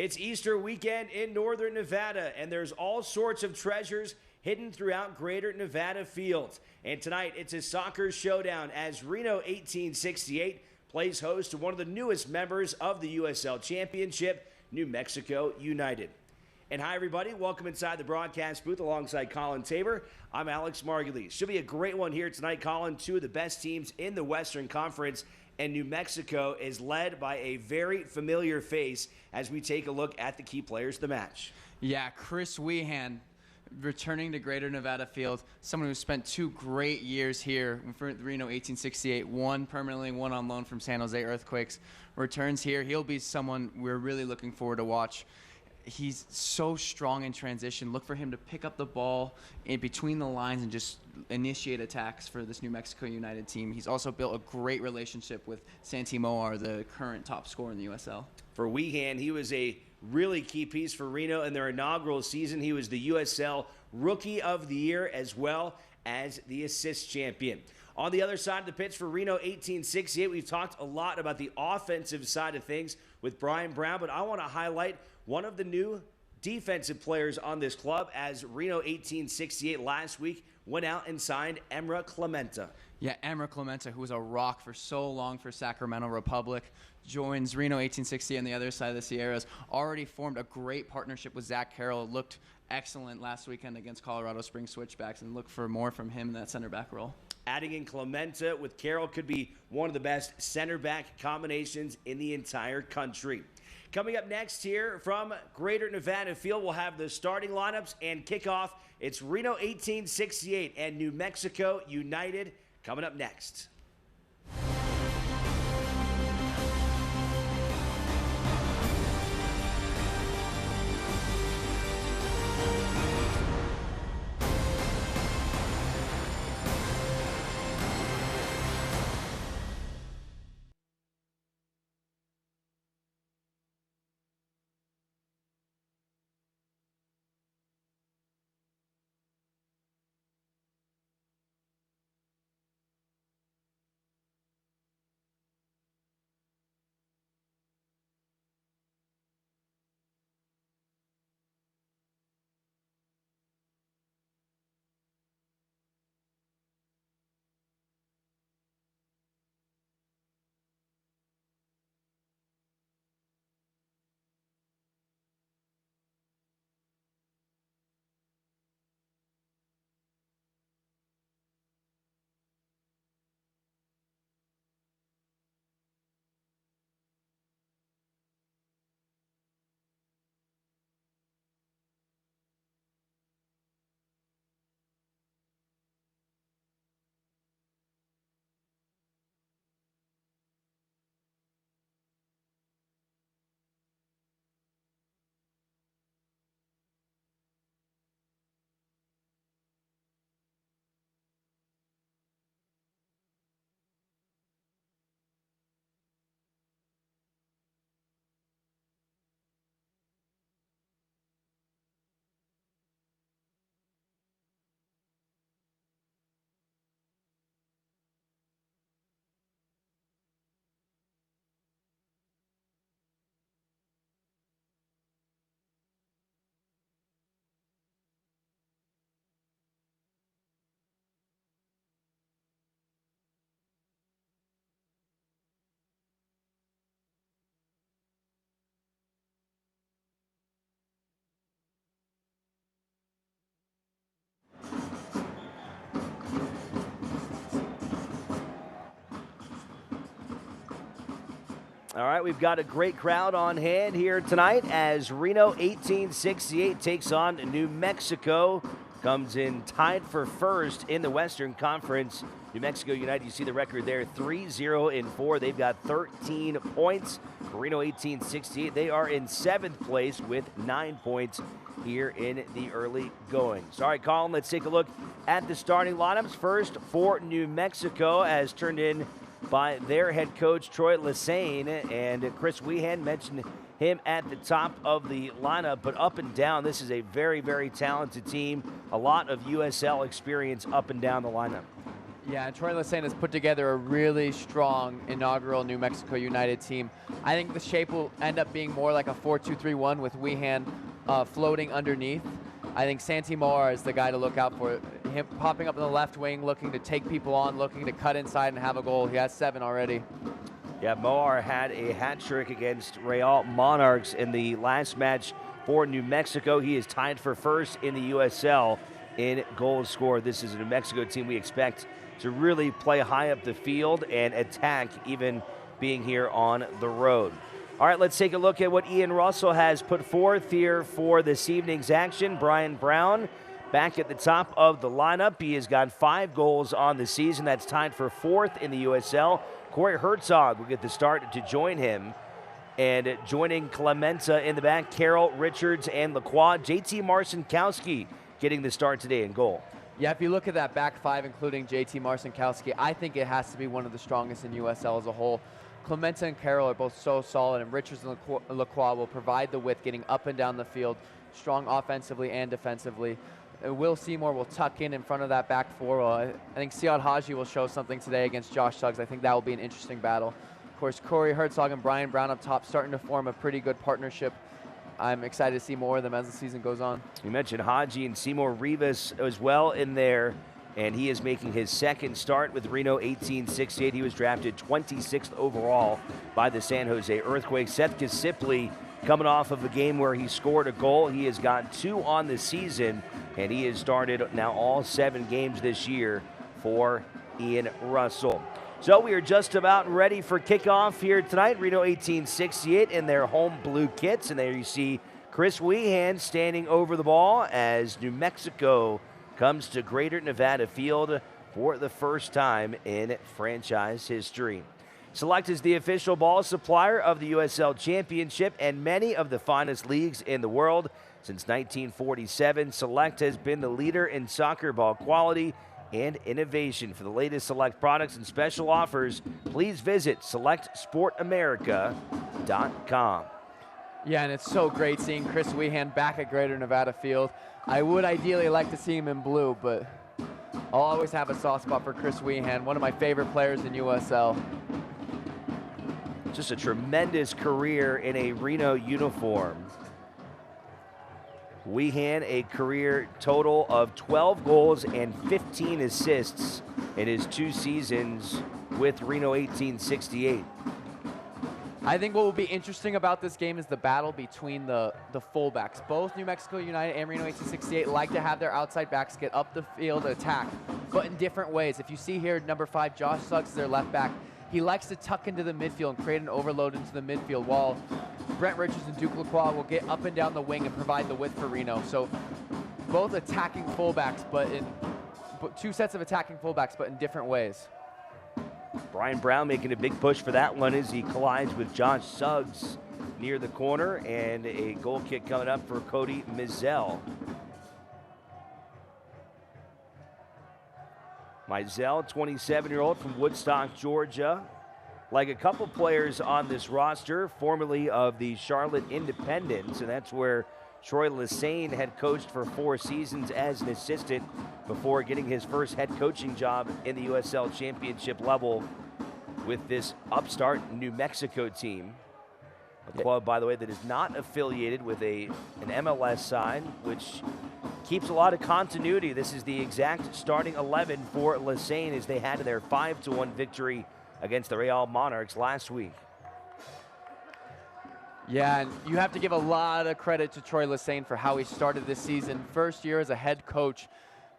It's Easter weekend in northern Nevada, and there's all sorts of treasures hidden throughout greater Nevada fields. And tonight, it's a soccer showdown as Reno 1868 plays host to one of the newest members of the USL Championship, New Mexico United. And hi, everybody. Welcome inside the broadcast booth alongside Colin Tabor. I'm Alex Margulies. Should be a great one here tonight, Colin. Two of the best teams in the Western Conference, and New Mexico is led by a very familiar face as we take a look at the key players of the match. Yeah, Chris Wehan returning to Greater Nevada Field, someone who spent 2 great years here for Reno 1868, one permanently, one on loan from San Jose Earthquakes, returns here. He'll be someone we're really looking forward to watch. He's so strong in transition. Look for him to pick up the ball in between the lines and just initiate attacks for this New Mexico United team. He's also built a great relationship with Santi Moar, the current top scorer in the USL. For Wehan, he was a really key piece for Reno in their inaugural season. He was the USL Rookie of the Year as well as the assist champion. On the other side of the pitch for Reno 1868, we've talked a lot about the offensive side of things with Brian Brown, but I want to highlight one of the new defensive players on this club as Reno 1868 last week went out and signed Emra Clementa. Yeah, Emra Clementa, who was a rock for so long for Sacramento Republic, joins Reno 1868 on the other side of the Sierras. Already formed a great partnership with Zach Carroll. Looked excellent last weekend against Colorado Springs Switchbacks, and look for more from him in that center back role. Adding in Clementa with Carroll could be one of the best center back combinations in the entire country. Coming up next here from Greater Nevada Field, we'll have the starting lineups and kickoff. It's Reno 1868 and New Mexico United coming up next. All right, we've got a great crowd on hand here tonight as Reno 1868 takes on New Mexico. Comes in tied for first in the Western Conference. New Mexico United, you see the record there, 3-0-4. They've got 13 points. For Reno 1868, they are in 7th place with 9 points here in the early goings. All right, Colin, let's take a look at the starting lineups. First for New Mexico, as turned in by their head coach, Troy Lassane, and Chris Wehan mentioned him at the top of the lineup, but up and down, this is a very, very talented team. A lot of USL experience up and down the lineup. Yeah, and Troy Lesane has put together a really strong inaugural New Mexico United team. I think the shape will end up being more like a 4-2-3-1 with Weehan floating underneath. I think Santi Moar is the guy to look out for. Him popping up in the left wing, looking to take people on, looking to cut inside and have a goal. He has 7 already. Yeah, Moar had a hat trick against Real Monarchs in the last match for New Mexico. He is tied for first in the USL in goals scored. This is a New Mexico team we expect to really play high up the field and attack, even being here on the road. All right, let's take a look at what Ian Russell has put forth here for this evening's action. Brian Brown back at the top of the lineup. He has got 5 goals on the season. That's tied for 4th in the USL. Corey Herzog will get the start to join him. And joining Clementa in the back, Carroll, Richards, and Lacroix. JT Marcinkowski getting the start today in goal. Yeah, if you look at that back 5, including JT Marcinkowski, I think it has to be one of the strongest in USL as a whole. Clementa and Carroll are both so solid, and Richards and Lacroix will provide the width, getting up and down the field, strong offensively and defensively. Will Seymour will tuck in front of that back 4. I think Siad Haji will show something today against Josh Suggs. I think that will be an interesting battle. Of course, Corey Herzog and Brian Brown up top starting to form a pretty good partnership. I'm excited to see more of them as the season goes on. You mentioned Haji and Seymour Rivas as well in there, and he is making his 2nd start with Reno 1868. He was drafted 26th overall by the San Jose Earthquakes. Seth Kasipli coming off of a game where he scored a goal. He has got 2 on the season, and he has started now all 7 games this year for Ian Russell. So we are just about ready for kickoff here tonight. Reno 1868 in their home blue kits. And there you see Chris Weehan standing over the ball as New Mexico comes to Greater Nevada Field for the first time in franchise history. Select is the official ball supplier of the USL Championship and many of the finest leagues in the world. Since 1947, Select has been the leader in soccer ball quality and innovation. For the latest Select products and special offers, please visit selectsportamerica.com. Yeah, and it's so great seeing Chris Weehan back at Greater Nevada Field. I would ideally like to see him in blue, but I'll always have a soft spot for Chris Weehan, one of my favorite players in USL. Just a tremendous career in a Reno uniform. Weehan, a career total of 12 goals and 15 assists in his 2 seasons with Reno 1868. I think what will be interesting about this game is the battle between the fullbacks. Both New Mexico United and Reno 1868 like to have their outside backs get up the field and attack, but in different ways. If you see here, number 5, Josh Suggs is their left back. He likes to tuck into the midfield and create an overload into the midfield, while Brent Richards and Duke Lacroix will get up and down the wing and provide the width for Reno. So both attacking fullbacks, but 2 sets of attacking fullbacks, but in different ways. Brian Brown making a big push for that one as he collides with Josh Suggs near the corner, and a goal kick coming up for Cody Mizell. Mizell, 27-year-old from Woodstock, Georgia. Like a couple players on this roster, formerly of the Charlotte Independents, and that's where Troy Lesane had coached for 4 seasons as an assistant before getting his first head coaching job in the USL Championship level with this upstart New Mexico team. A club, by the way, that is not affiliated with an MLS side, which keeps a lot of continuity. This is the exact starting 11 for Lesane as they had their 5-1 victory against the Real Monarchs last week. Yeah, and you have to give a lot of credit to Troy Lesane for how he started this season. First year as a head coach,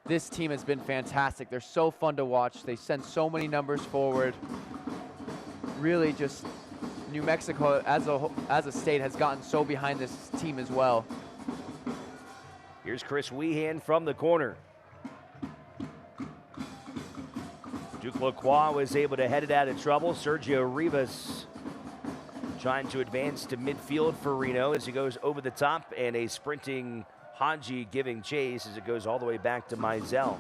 this team has been fantastic. They're so fun to watch. They send so many numbers forward. Really just New Mexico as a state has gotten so behind this team as well. Here's Chris Weehan from the corner. Duke Lacroix was able to head it out of trouble. Sergio Rivas trying to advance to midfield for Reno as he goes over the top, and a sprinting Haji giving chase as it goes all the way back to Mizell.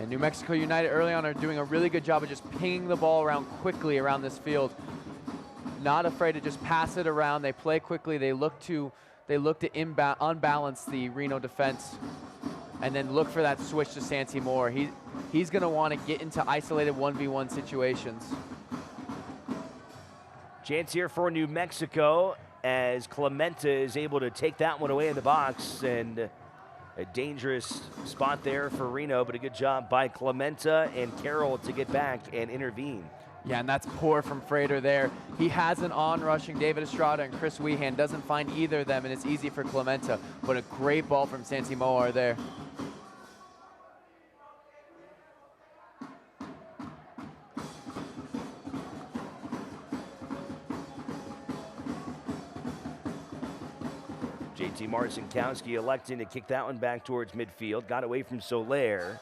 New Mexico United early on are doing a really good job of just pinging the ball around quickly around this field. not afraid to just pass it around. They play quickly. They look to unbalance the Reno defense and then look for that switch to Santi Moore. He's going to want to get into isolated 1v1 situations. Chance here for New Mexico as Clementa is able to take that one away in the box, and a dangerous spot there for Reno, but a good job by Clementa and Carroll to get back and intervene. Yeah, and that's poor from Frater there. He has an on-rushing David Estrada and Chris Weehan, doesn't find either of them, and it's easy for Clementa, but a great ball from Santi Moore there. JT Marcinkowski electing to kick that one back towards midfield. Got away from Soler.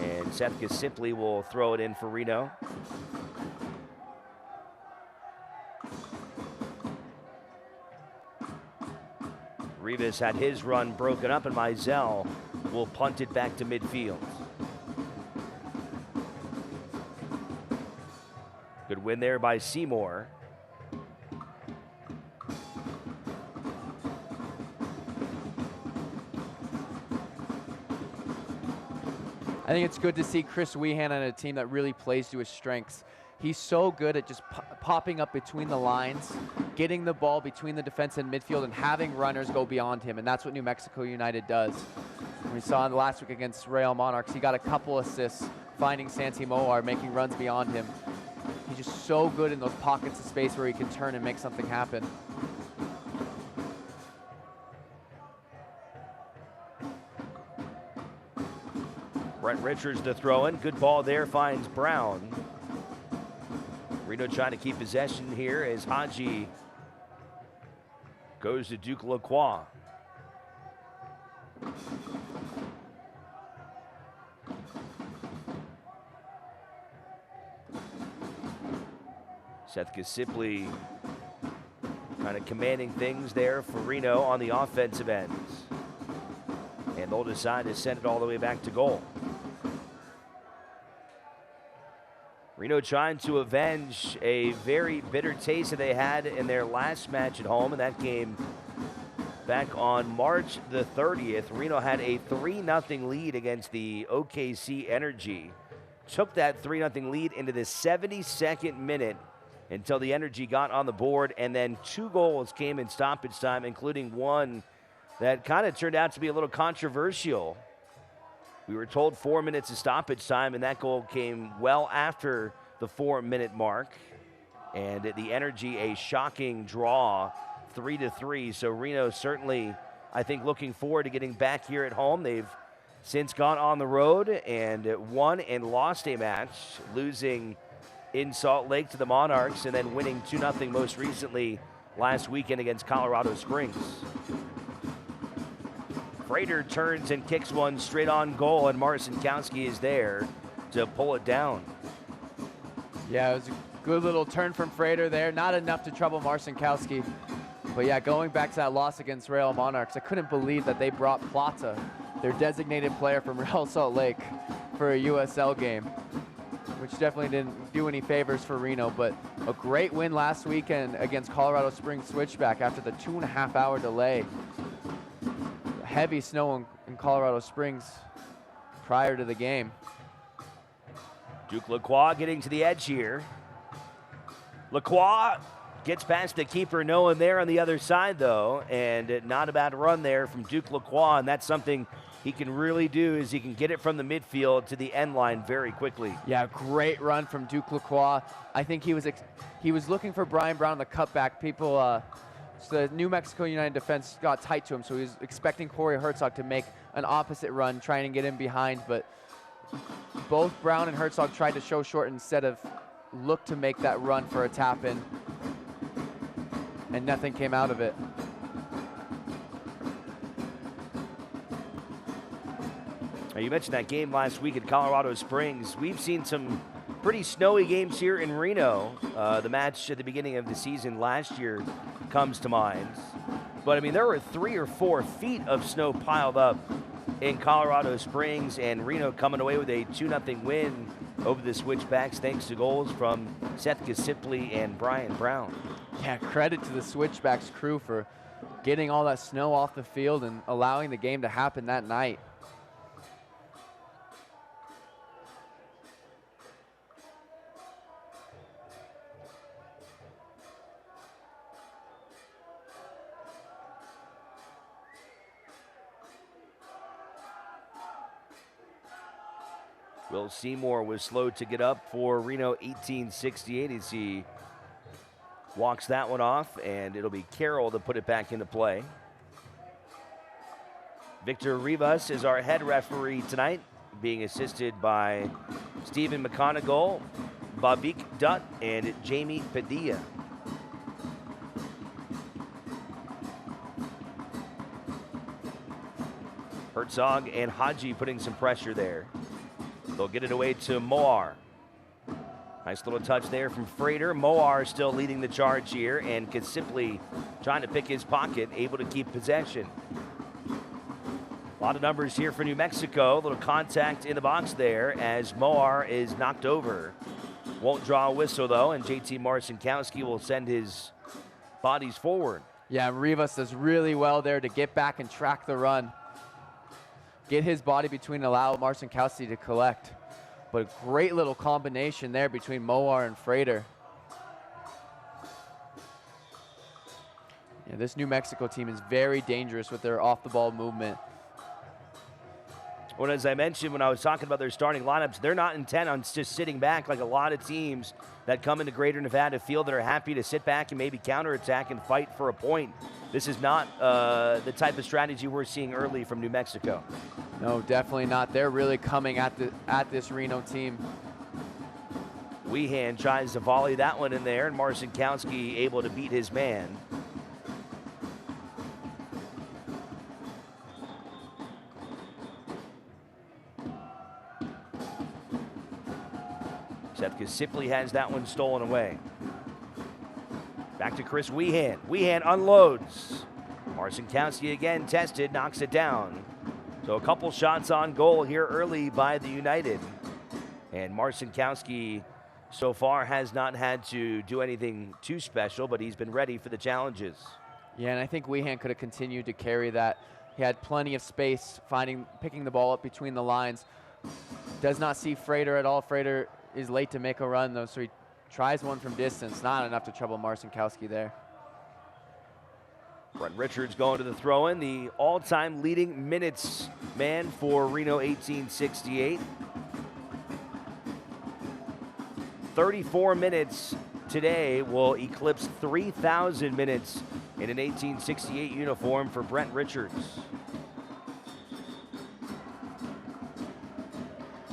And Sethka simply will throw it in for Reno. Rivas had his run broken up, and Mizell will punt it back to midfield. Good win there by Seymour. I think it's good to see Chris Weehan on a team that really plays to his strengths. He's so good at just popping up between the lines, getting the ball between the defense and midfield, and having runners go beyond him, and that's what New Mexico United does. We saw last week against Real Monarchs, he got a couple assists finding Santi Moar, making runs beyond him. He's just so good in those pockets of space where he can turn and make something happen. Brent Richards to throw in. Good ball there, finds Brown. Reno trying to keep possession here as Haji goes to Duke Lacroix. Seth Gasippli kind of commanding things there for Reno on the offensive ends. And they'll decide to send it all the way back to goal. Reno trying to avenge a very bitter taste that they had in their last match at home, and that game back on March the 30th. Reno had a 3-0 lead against the OKC Energy. Took that 3-0 lead into the 72nd minute until the Energy got on the board, and then 2 goals came in stoppage time, including one that kind of turned out to be a little controversial. We were told 4 minutes of stoppage time, and that goal came well after the 4-minute mark. And the Energy, a shocking draw, 3-3. So Reno certainly, I think, looking forward to getting back here at home. They've since gone on the road and won and lost a match, losing in Salt Lake to the Monarchs and then winning 2-0 most recently last weekend against Colorado Springs. Frater turns and kicks one straight on goal, and Marcinkowski is there to pull it down. Yeah, it was a good little turn from Frater there. Not enough to trouble Marcinkowski. But yeah, going back to that loss against Real Monarchs, I couldn't believe that they brought Plata, their designated player from Real Salt Lake, for a USL game, which definitely didn't do any favors for Reno. But a great win last weekend against Colorado Springs Switchback after the 2.5-hour delay. Heavy snow in Colorado Springs prior to the game. Duke Lacroix getting to the edge here. Lacroix gets past the keeper, no one there on the other side though, and not a bad run there from Duke Lacroix, and that's something he can really do, is he can get it from the midfield to the end line very quickly. Yeah, great run from Duke Lacroix. I think he was looking for Brian Brown on the cutback. So the New Mexico United defense got tight to him, so he was expecting Corey Herzog to make an opposite run, trying to get in behind, but both Brown and Herzog tried to show short instead of look to make that run for a tap-in, and nothing came out of it. Now, you mentioned that game last week at Colorado Springs. We've seen some pretty snowy games here in Reno. The match at the beginning of the season last year comes to mind. But, I mean, there were 3 or 4 feet of snow piled up in Colorado Springs, and Reno coming away with a 2-0 win over the Switchbacks thanks to goals from Seth Kasipli and Brian Brown. Yeah, credit to the Switchbacks crew for getting all that snow off the field and allowing the game to happen that night. Will Seymour was slow to get up for Reno 1868 as he walks that one off, and it'll be Carroll to put it back into play. Victor Rivas is our head referee tonight, being assisted by Stephen McConigal, Babik Dutt, and Jamie Padilla. Herzog and Haji putting some pressure there. They'll get it away to Moar. Nice little touch there from Frater. Moar still leading the charge here, and Kasipli trying to pick his pocket, able to keep possession. A lot of numbers here for New Mexico. A little contact in the box there as Moar is knocked over. Won't draw a whistle, though, and JT Marcinkowski will send his bodies forward. Yeah, Rivas does really well there to get back and track the run. Get his body between, allow Marcinkowski to collect. But a great little combination there between Moar and Frater. Yeah, this New Mexico team is very dangerous with their off-the-ball movement. Well, as I mentioned when I was talking about their starting lineups, they're not intent on just sitting back like a lot of teams that come into Greater Nevada Field that are happy to sit back and maybe counterattack and fight for a point. This is not the type of strategy we're seeing early from New Mexico. No, definitely not. They're really coming at this Reno team. Weehan tries to volley that one in there, and Marcinkowski able to beat his man. Seth Kasipli has that one stolen away. Back to Chris Weehan. Weehan unloads. Marcinkowski again tested, knocks it down. So a couple shots on goal here early by the United. And Marcinkowski so far has not had to do anything too special, but he's been ready for the challenges. Yeah, and I think Weehan could have continued to carry that. He had plenty of space, picking the ball up between the lines. Does not see Frater at all. Frater is late to make a run, though, so he tries one from distance. Not enough to trouble Marcinkowski there. Brent Richards going to the throw-in, the all-time leading minutes man for Reno 1868. 34 minutes today will eclipse 3,000 minutes in an 1868 uniform for Brent Richards.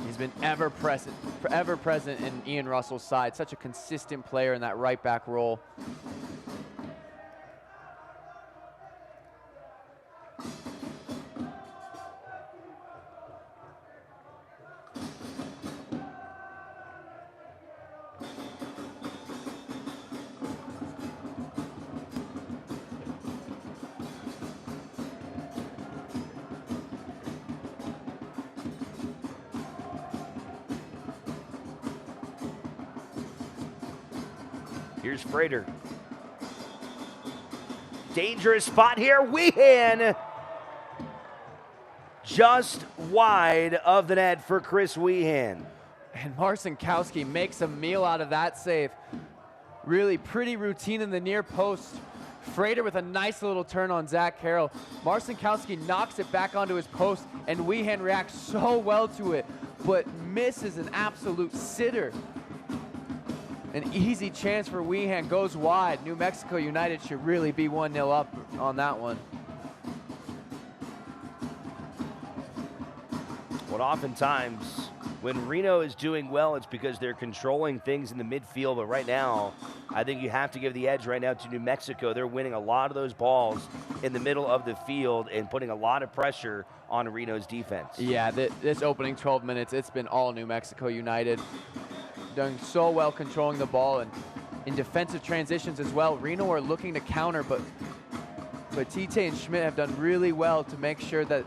He's been ever present in Ian Russell's side. Such a consistent player in that right back role. Here's Frater. Dangerous spot here. Weehan just wide of the net for Chris Weehan. And Marcinkowski makes a meal out of that save. Really pretty routine in the near post. Frater with a nice little turn on Zach Carroll. Marcinkowski knocks it back onto his post, and Weehan reacts so well to it, but misses an absolute sitter. An easy chance for Weehan, goes wide. New Mexico United should really be 1-0 up on that one. Well, oftentimes when Reno is doing well, it's because they're controlling things in the midfield. But right now, I think you have to give the edge right now to New Mexico. They're winning a lot of those balls in the middle of the field and putting a lot of pressure on Reno's defense. Yeah, this opening 12 minutes, it's been all New Mexico United. Doing so well controlling the ball and in defensive transitions as well. Reno are looking to counter, but Tite and Schmidt have done really well to make sure that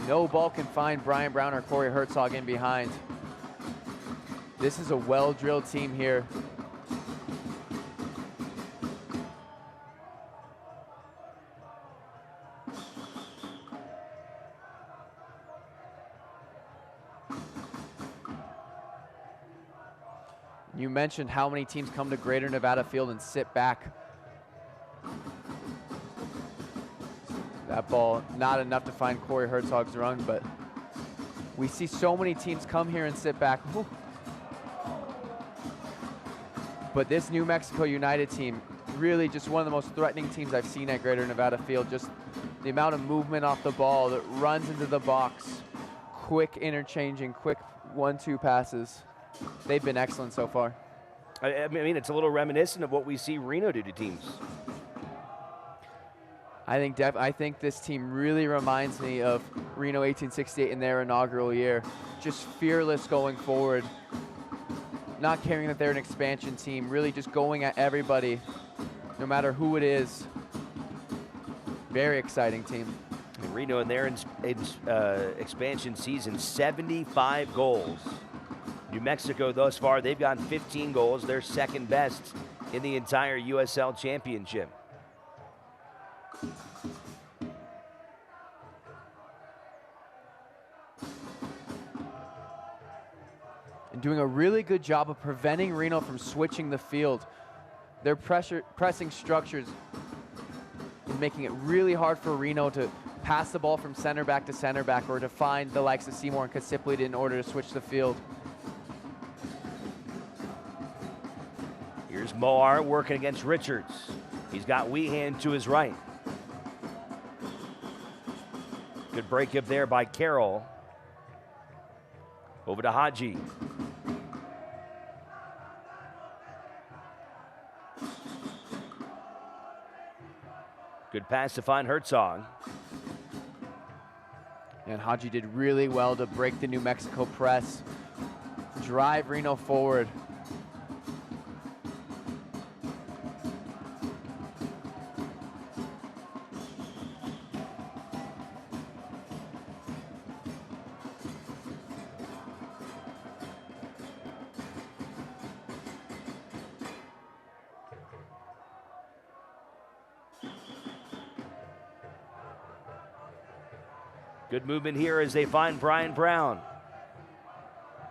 No ball can find Brian Brown or Corey Herzog in behind. This is a well-drilled team here. You mentioned how many teams come to Greater Nevada Field and sit back. That ball, not enough to find Corey Herzog's run, but we see so many teams come here and sit back. Whew. But this New Mexico United team, really just one of the most threatening teams I've seen at Greater Nevada Field. Just the amount of movement off the ball that runs into the box, quick interchanging, quick 1-2 passes. They've been excellent so far. I mean, it's a little reminiscent of what we see Reno do to teams. I think this team really reminds me of Reno 1868 in their inaugural year. Just fearless going forward. Not caring that they're an expansion team, really just going at everybody, no matter who it is. Very exciting team. And Reno in their expansion season, 75 goals. New Mexico thus far, they've gotten 15 goals. They're second best in the entire USL Championship. And doing a really good job of preventing Reno from switching the field. Their pressing structures is making it really hard for Reno to pass the ball from center back to center back or to find the likes of Seymour and Kasiplid in order to switch the field. Here's Moar working against Richards. He's got Weehan to his right. Good break up there by Carroll. Over to Haji. Good pass to find Herzog. And Haji did really well to break the New Mexico press, drive Reno forward. Good movement here as they find Brian Brown.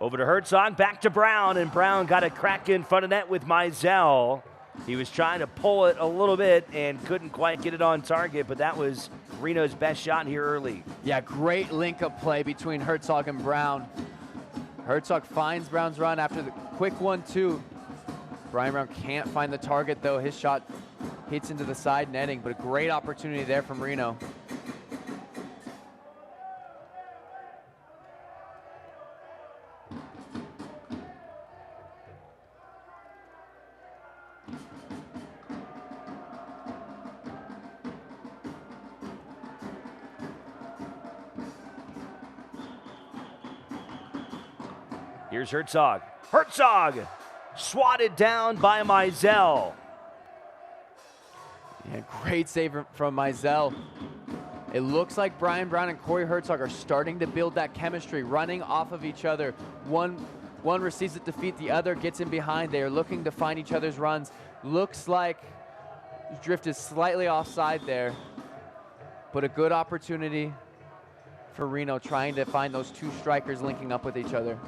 Over to Herzog, back to Brown, and Brown got a crack in front of net with Mizell. He was trying to pull it a little bit and couldn't quite get it on target, but that was Reno's best shot here early. Yeah, great link-up play between Herzog and Brown. Herzog finds Brown's run after the quick 1-2. Brian Brown can't find the target, though. His shot hits into the side netting, but a great opportunity there from Reno. Here's Herzog. Herzog swatted down by Mizell. Yeah, great save from Mizell. It looks like Brian Brown and Corey Herzog are starting to build that chemistry, running off of each other. One receives the defeat, the other gets in behind. They are looking to find each other's runs. Looks like Drift is slightly offside there, but a good opportunity for Reno trying to find those two strikers linking up with each other.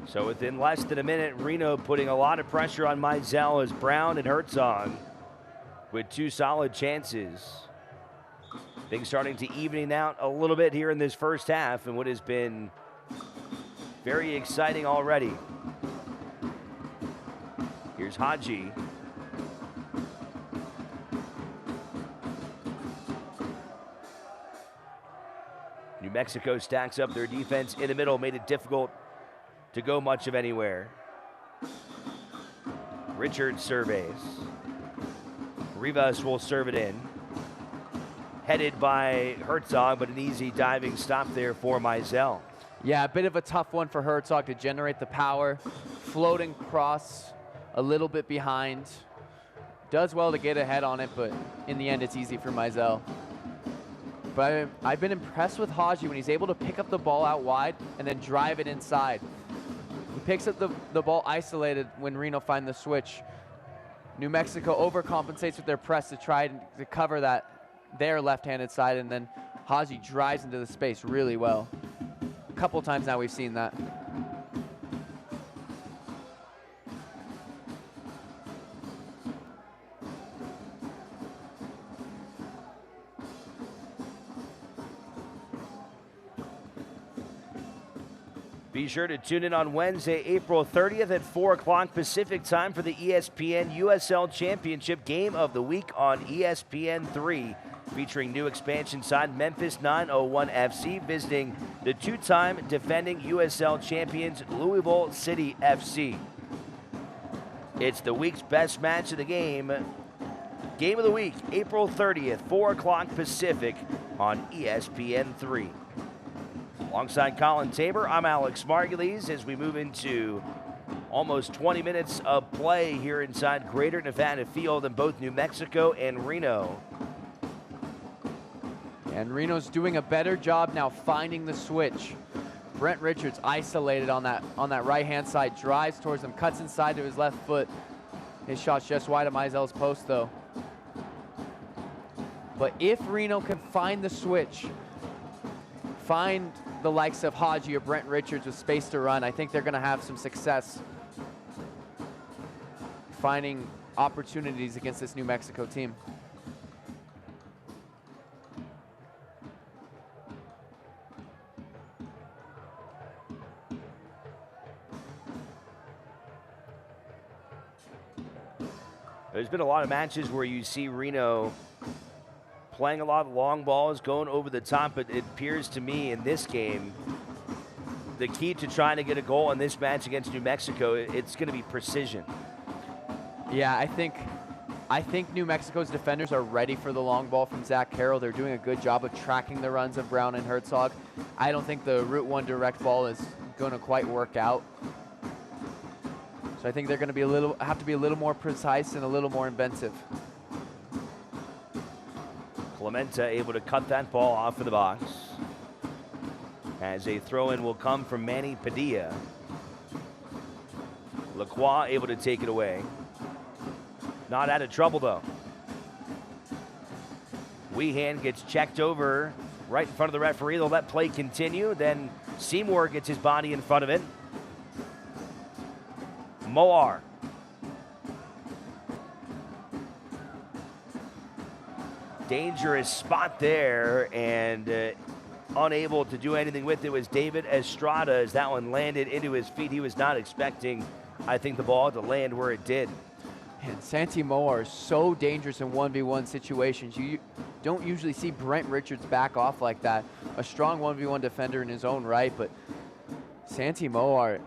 So within less than a minute, Reno putting a lot of pressure on Mizell as Brown and Herzog with two solid chances. Things starting to evening out a little bit here in this first half and what has been very exciting already. Here's Haji. New Mexico stacks up their defense in the middle, made it difficult to go much of anywhere. Richards surveys. Rivas will serve it in. Headed by Herzog, but an easy diving stop there for Mizell. Yeah, a bit of a tough one for Herzog to generate the power. Floating cross a little bit behind. Does well to get ahead on it, but in the end it's easy for Mizell. But I've been impressed with Haji when he's able to pick up the ball out wide and then drive it inside. He picks up the ball isolated when Reno find the switch. New Mexico overcompensates with their press to try to cover their left-handed side, and then Haji drives into the space really well. A couple times now we've seen that. Be sure to tune in on Wednesday, April 30th at 4 o'clock Pacific time for the ESPN USL Championship Game of the Week on ESPN 3, featuring new expansion side Memphis 901 FC visiting the two-time defending USL champions Louisville City FC. It's the week's best match of the game. Game of the Week, April 30th, 4 o'clock Pacific on ESPN 3. Alongside Colin Tabor, I'm Alex Margulies as we move into almost 20 minutes of play here inside Greater Nevada Field in both New Mexico and Reno. And Reno's doing a better job now finding the switch. Brent Richards isolated on that right-hand side, drives towards him, cuts inside to his left foot. His shot's just wide of Meisel's post, though. But if Reno can find the switch, find the likes of Haji or Brent Richards with space to run, I think they're going to have some success finding opportunities against this New Mexico team. There's been a lot of matches where you see Reno playing a lot of long balls, going over the top, but it appears to me in this game, the key to trying to get a goal in this match against New Mexico, it's going to be precision. Yeah, I think New Mexico's defenders are ready for the long ball from Zach Carroll. They're doing a good job of tracking the runs of Brown and Herzog. I don't think the Route 1 direct ball is going to quite work out. So I think they're going to have to be a little more precise and a little more inventive. Clementa able to cut that ball off of the box. As a throw-in will come from Manny Padilla. Lacroix able to take it away. Not out of trouble, though. Weehan gets checked over right in front of the referee. They'll let play continue. Then Seymour gets his body in front of it. Moar. Dangerous spot there, and unable to do anything with it was David Estrada as that one landed into his feet. He was not expecting, I think, the ball to land where it did. And Santi Moar is so dangerous in 1v1 situations. You don't usually see Brent Richards back off like that. A strong 1v1 defender in his own right, but Santi Moar,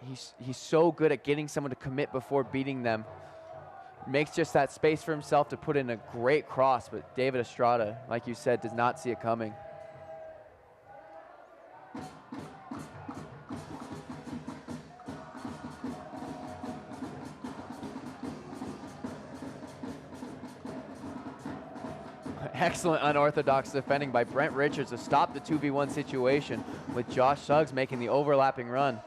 he's so good at getting someone to commit before beating them. Makes just that space for himself to put in a great cross, but David Estrada, like you said, does not see it coming. Excellent unorthodox defending by Brent Richards to stop the 2v1 situation, with Josh Suggs making the overlapping run.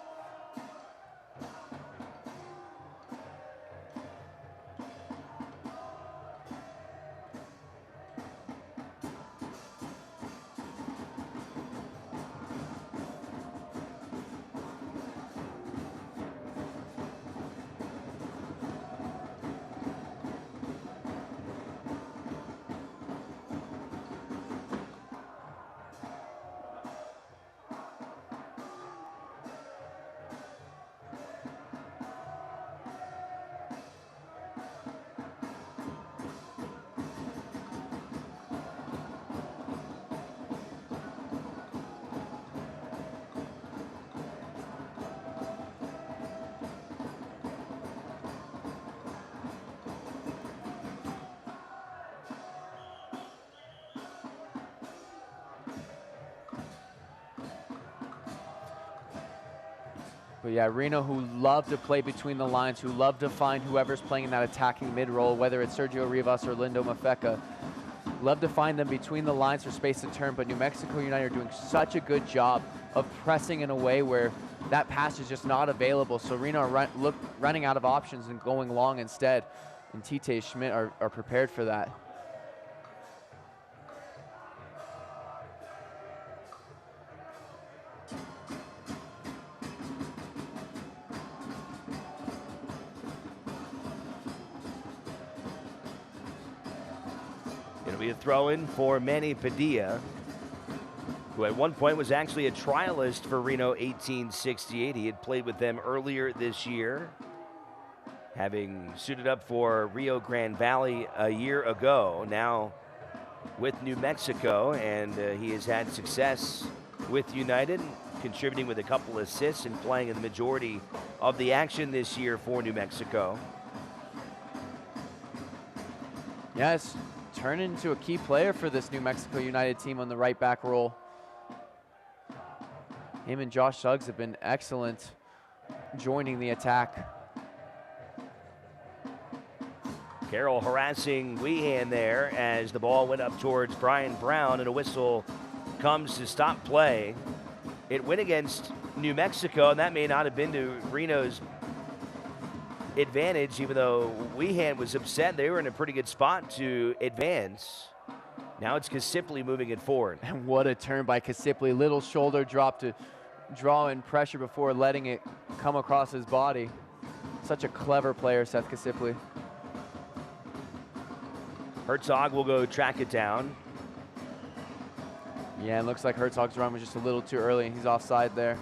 But yeah, Reno, who love to play between the lines, who love to find whoever's playing in that attacking mid-role, whether it's Sergio Rivas or Lindo Mafeka. Love to find them between the lines for space to turn, but New Mexico United are doing such a good job of pressing in a way where that pass is just not available. So Reno are running out of options and going long instead. And Tite Schmidt are prepared for that. It'll be a throw-in for Manny Padilla, who at one point was actually a trialist for Reno 1868. He had played with them earlier this year, having suited up for Rio Grande Valley a year ago. Now with New Mexico, and he has had success with United, contributing with a couple assists and playing in the majority of the action this year for New Mexico. Yes, turn into a key player for this New Mexico United team on the right back role. Him and Josh Suggs have been excellent joining the attack. Carroll harassing Weehan there as the ball went up towards Brian Brown, and a whistle comes to stop play. It went against New Mexico, and that may not have been to Reno's advantage, even though Weehan was upset. They were in a pretty good spot to advance. Now it's Kasipli moving it forward. And what a turn by Kasipli. Little shoulder drop to draw in pressure before letting it come across his body. Such a clever player, Seth Kasipli. Herzog will go track it down. Yeah, it looks like Herzog's run was just a little too early. He's offside there.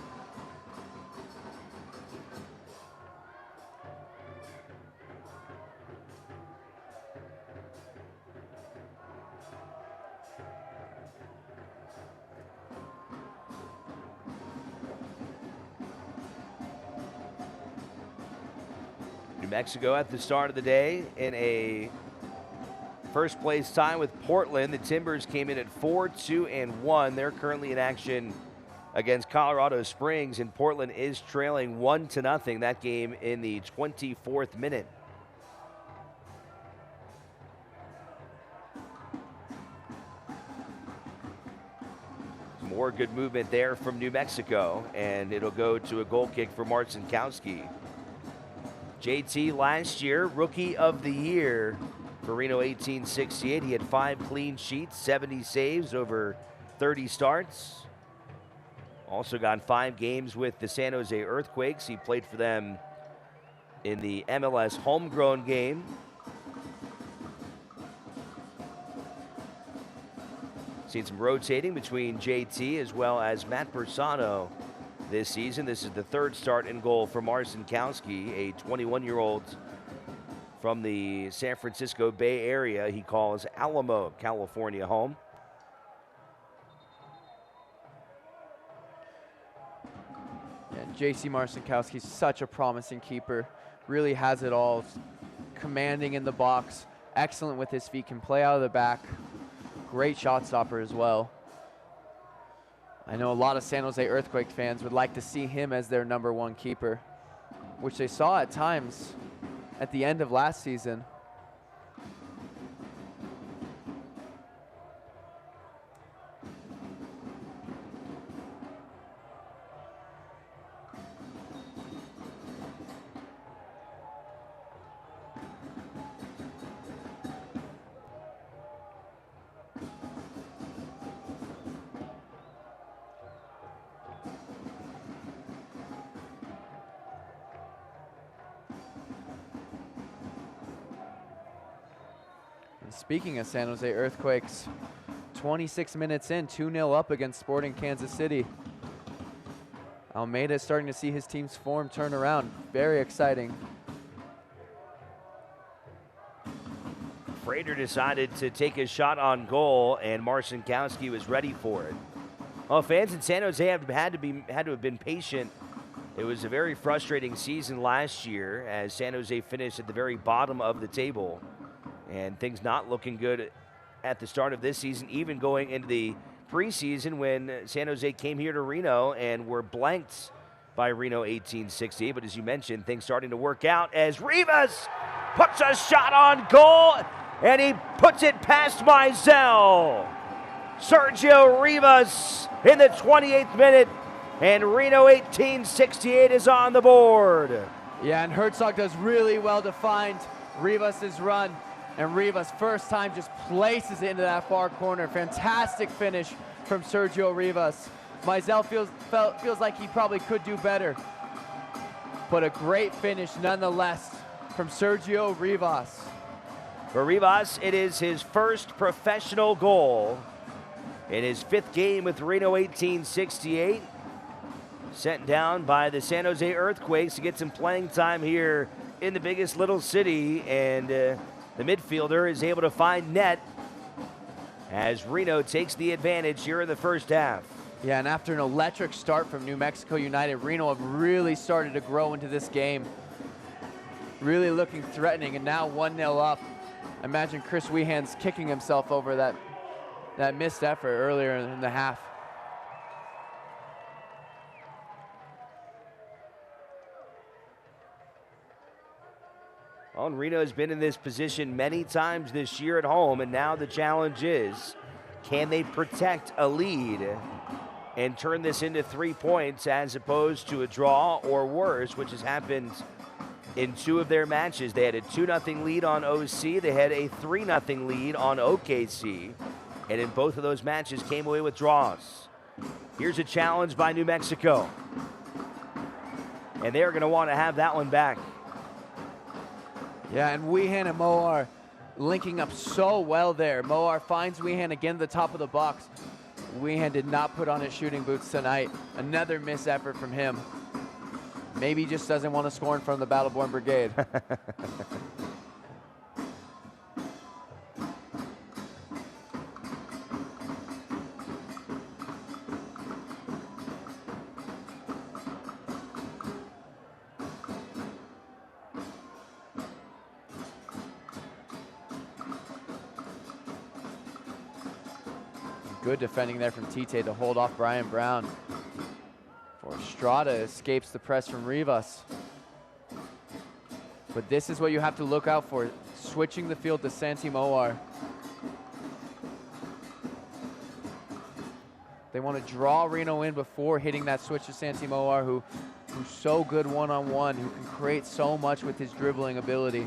New Mexico at the start of the day in a first place tie with Portland. The Timbers came in at 4-2-1. They're currently in action against Colorado Springs, and Portland is trailing 1-0. That game in the 24th minute. More good movement there from New Mexico, and it'll go to a goal kick for Marcinkowski. JT last year, Rookie of the Year for Reno 1868. He had 5 clean sheets, 70 saves over 30 starts. Also got 5 games with the San Jose Earthquakes. He played for them in the MLS homegrown game. Seen some rotating between JT as well as Matt Persano this season. This is the 3rd start in goal for Marcinkowski, a 21-year-old from the San Francisco Bay Area. He calls Alamo, California home. Yeah, J.C. Marcinkowski's such a promising keeper. Really has it all. Commanding in the box. Excellent with his feet. Can play out of the back. Great shot stopper as well. I know a lot of San Jose Earthquake fans would like to see him as their #1 keeper, which they saw at times at the end of last season. Speaking of San Jose Earthquakes, 26 minutes in, 2-0 up against Sporting Kansas City. Almeida is starting to see his team's form turn around. Very exciting. Frater decided to take a shot on goal, and Marcinkowski was ready for it. Well, fans in San Jose have had to have been patient. It was a very frustrating season last year as San Jose finished at the very bottom of the table. And things not looking good at the start of this season, even going into the preseason when San Jose came here to Reno and were blanked by Reno 1868. But as you mentioned, things starting to work out as Rivas puts a shot on goal. and he puts it past Mizell. Sergio Rivas in the 28th minute, and Reno 1868 is on the board. Yeah, and Herzog does really well to find Rivas' run, and Rivas first time just places it into that far corner. Fantastic finish from Sergio Rivas. Mizell feels like he probably could do better, but a great finish nonetheless from Sergio Rivas. For Rivas, it is his first professional goal in his 5th game with Reno 1868. Sent down by the San Jose Earthquakes to get some playing time here in the biggest little city, and the midfielder is able to find net as Reno takes the advantage here in the first half. Yeah, and after an electric start from New Mexico United, Reno have really started to grow into this game. Really looking threatening, and now 1-0 up. Imagine Chris Wehan's kicking himself over that missed effort earlier in the half. Well, Reno has been in this position many times this year at home, and now the challenge is, can they protect a lead and turn this into 3 points as opposed to a draw or worse, which has happened in 2 of their matches. They had a 2-0 lead on OC. They had a 3-0 lead on OKC. And in both of those matches came away with draws. Here's a challenge by New Mexico. And they're going to want to have that one back. Yeah, and Wehan and Moar linking up so well there. Moar finds Wehan again at the top of the box. Wehan did not put on his shooting boots tonight. Another missed effort from him. Maybe he just doesn't want to score in front of the Battleborn Brigade. Good defending there from Tite to hold off Brian Brown. For Strada escapes the press from Rivas. But this is what you have to look out for, switching the field to Santi Moar. They want to draw Reno in before hitting that switch to Santi Moar, who's so good one-on-one, who can create so much with his dribbling ability.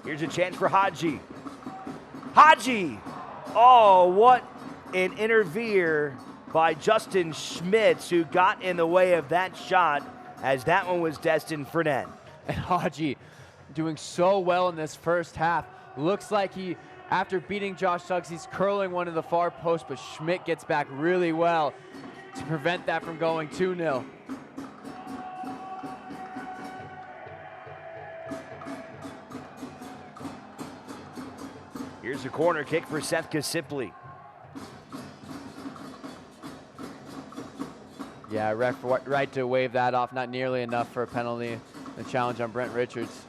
Here's a chance for Haji. Haji! Oh, what an interfere by Justin Schmitz, who got in the way of that shot as that one was destined for net. And Haji doing so well in this first half. Looks like he, after beating Josh Suggs, he's curling one to the far post, but Schmidt gets back really well to prevent that from going 2-0. Here's a corner kick for Seth Kasimpli. Yeah, ref right to wave that off. Not nearly enough for a penalty. The challenge on Brent Richards.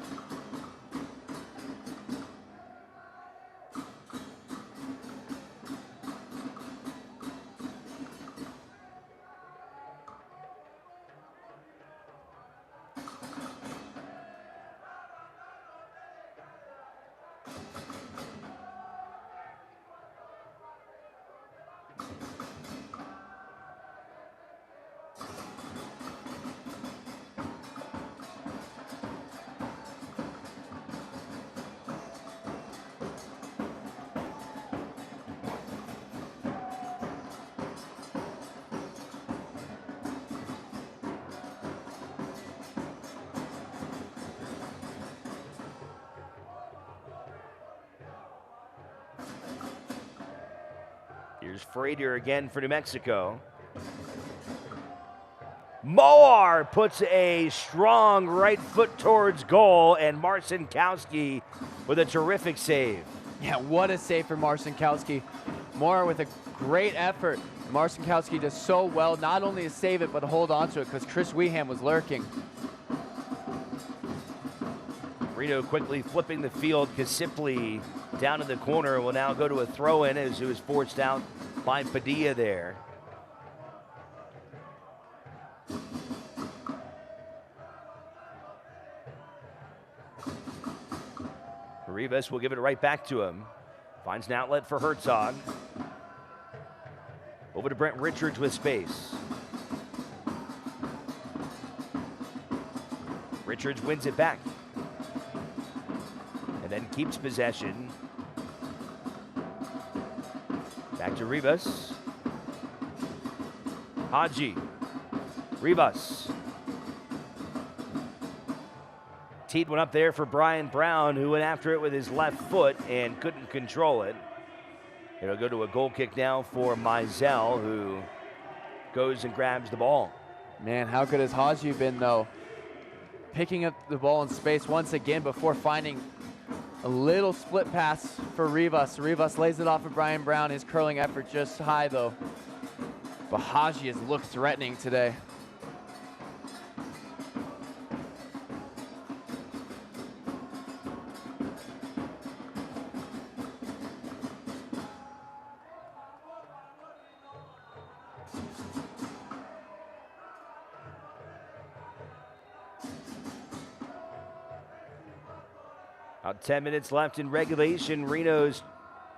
Here's Frater again for New Mexico. Moar puts a strong right foot towards goal, and Marcinkowski with a terrific save. Yeah, what a save for Marcinkowski. Moore with a great effort. Marcinkowski does so well, not only to save it, but to hold on to it because Chris Weeham was lurking. Reno quickly flipping the field. Kasipli down in the corner will now go to a throw-in as he was forced out by Padilla there. Rivas will give it right back to him. Finds an outlet for Herzog. Over to Brent Richards with space. Richards wins it back. And then keeps possession. Back to Rivas. Haji. Rivas. Teed went up there for Brian Brown, who went after it with his left foot and couldn't control it. It'll go to a goal kick now for Mizell, who goes and grabs the ball. Man, how good has Haji been, though? Picking up the ball in space once again before finding a little split pass for Rivas. Rivas lays it off of Brian Brown. His curling effort just high, though. But Haji has looked threatening today. About 10 minutes left in regulation. Reno's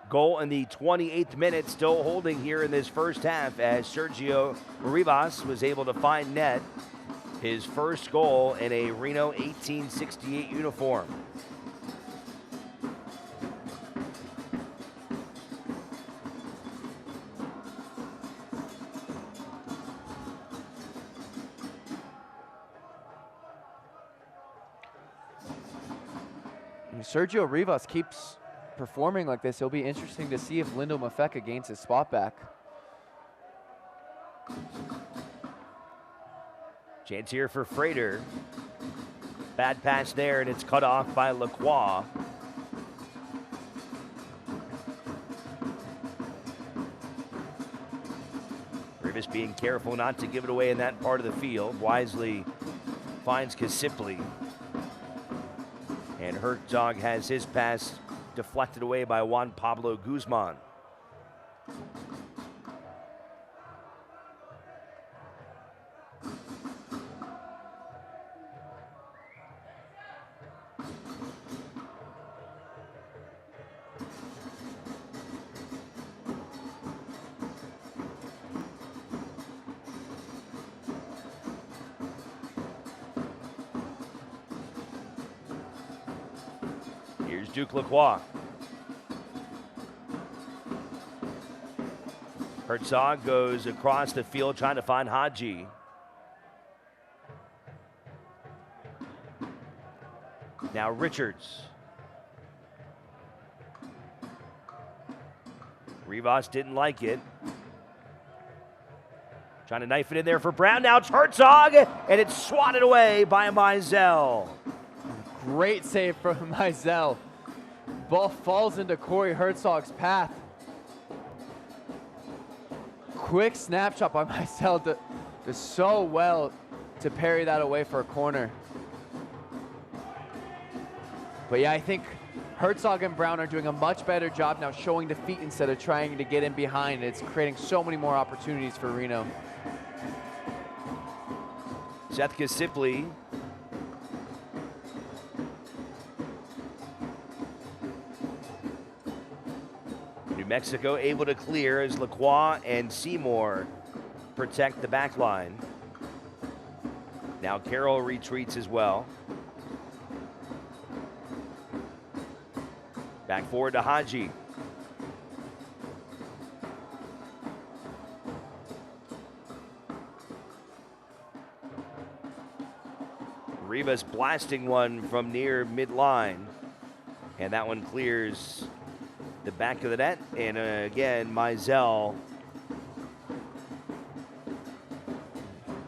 goal in the 28th minute still holding here in this first half as Sergio Rivas was able to find net. His first goal in a Reno 1868 uniform. Sergio Rivas keeps performing like this. It'll be interesting to see if Lindo Mafeka gains his spot back. Chance here for Frater. Bad pass there, and it's cut off by Lacroix. Rivas being careful not to give it away in that part of the field. Wisely finds Kasipli. And Herzog has his pass deflected away by Juan Pablo Guzman. Here's Duke Lacroix. Herzog goes across the field trying to find Haji. Now Richards. Rivas didn't like it. Trying to knife it in there for Brown. Now it's Herzog, and it's swatted away by Mizell. Great save from Mizell. Ball falls into Corey Herzog's path. Quick snapshot by Mizell does so well to parry that away for a corner. But yeah, I think Herzog and Brown are doing a much better job now showing the feet instead of trying to get in behind. It's creating so many more opportunities for Reno. Seth Kasipli. New Mexico able to clear as Lacroix and Seymour protect the back line. Now Carroll retreats as well. Back forward to Haji. Rivas blasting one from near midline. And that one clears the back of the net. And again, Mizell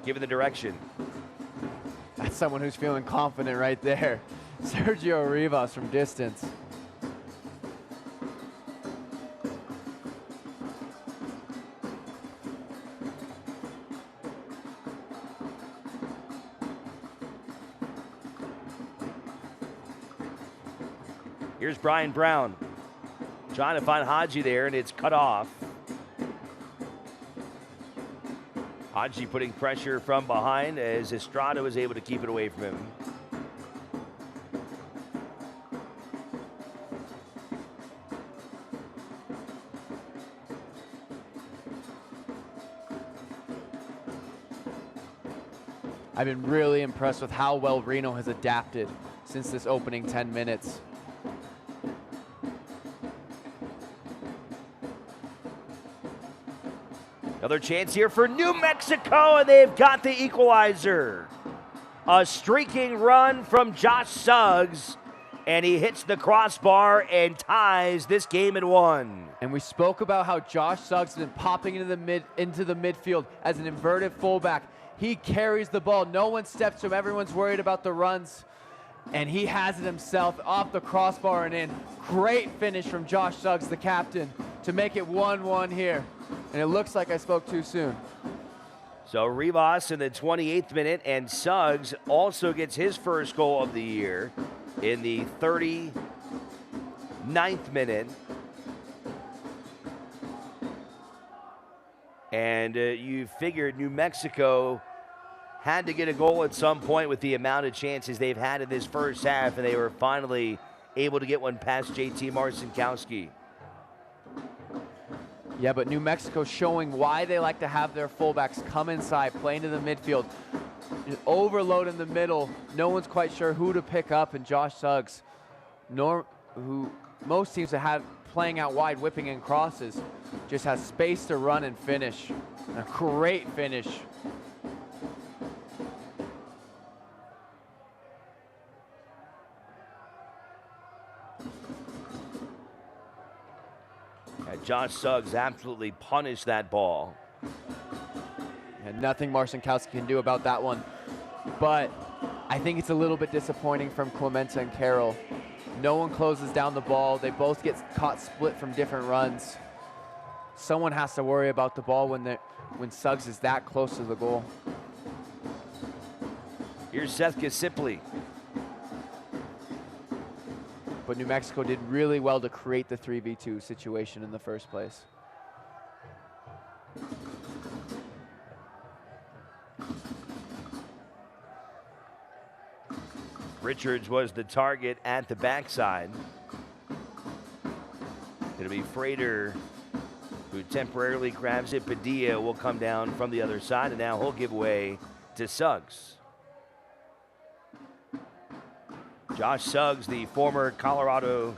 giving the direction. That's someone who's feeling confident right there. Sergio Rivas from distance. Here's Brian Brown trying to find Haji there, and it's cut off. Haji putting pressure from behind as Estrada was able to keep it away from him. I've been really impressed with how well Reno has adapted since this opening 10 minutes. Another chance here for New Mexico, and they've got the equalizer. A streaking run from Josh Suggs, and he hits the crossbar and ties this game at 1. And we spoke about how Josh Suggs has been popping into the midfield as an inverted fullback. He carries the ball. No one steps to him. Everyone's worried about the runs. And he has it himself off the crossbar and in. Great finish from Josh Suggs, the captain, to make it 1-1 here. And it looks like I spoke too soon. So Rivas in the 28th minute, and Suggs also gets his first goal of the year in the 39th minute. And you figured New Mexico had to get a goal at some point with the amount of chances they've had in this first half, and they were finally able to get one past JT Marcinkowski. Yeah, but New Mexico showing why they like to have their fullbacks come inside, play into the midfield, overload in the middle. No one's quite sure who to pick up, and Josh Suggs, who most teams that have playing out wide, whipping in crosses, just has space to run and finish. A great finish. Josh Suggs absolutely punished that ball. And nothing Marcinkowski can do about that one. But I think it's a little bit disappointing from Clemente and Carroll. No one closes down the ball. They both get caught split from different runs. Someone has to worry about the ball when Suggs is that close to the goal. Here's Seth Gasippli. But New Mexico did really well to create the 3v2 situation in the first place. Richards was the target at the backside. It'll be Frater who temporarily grabs it. Padilla will come down from the other side, and now he'll give way to Suggs. Josh Suggs, the former Colorado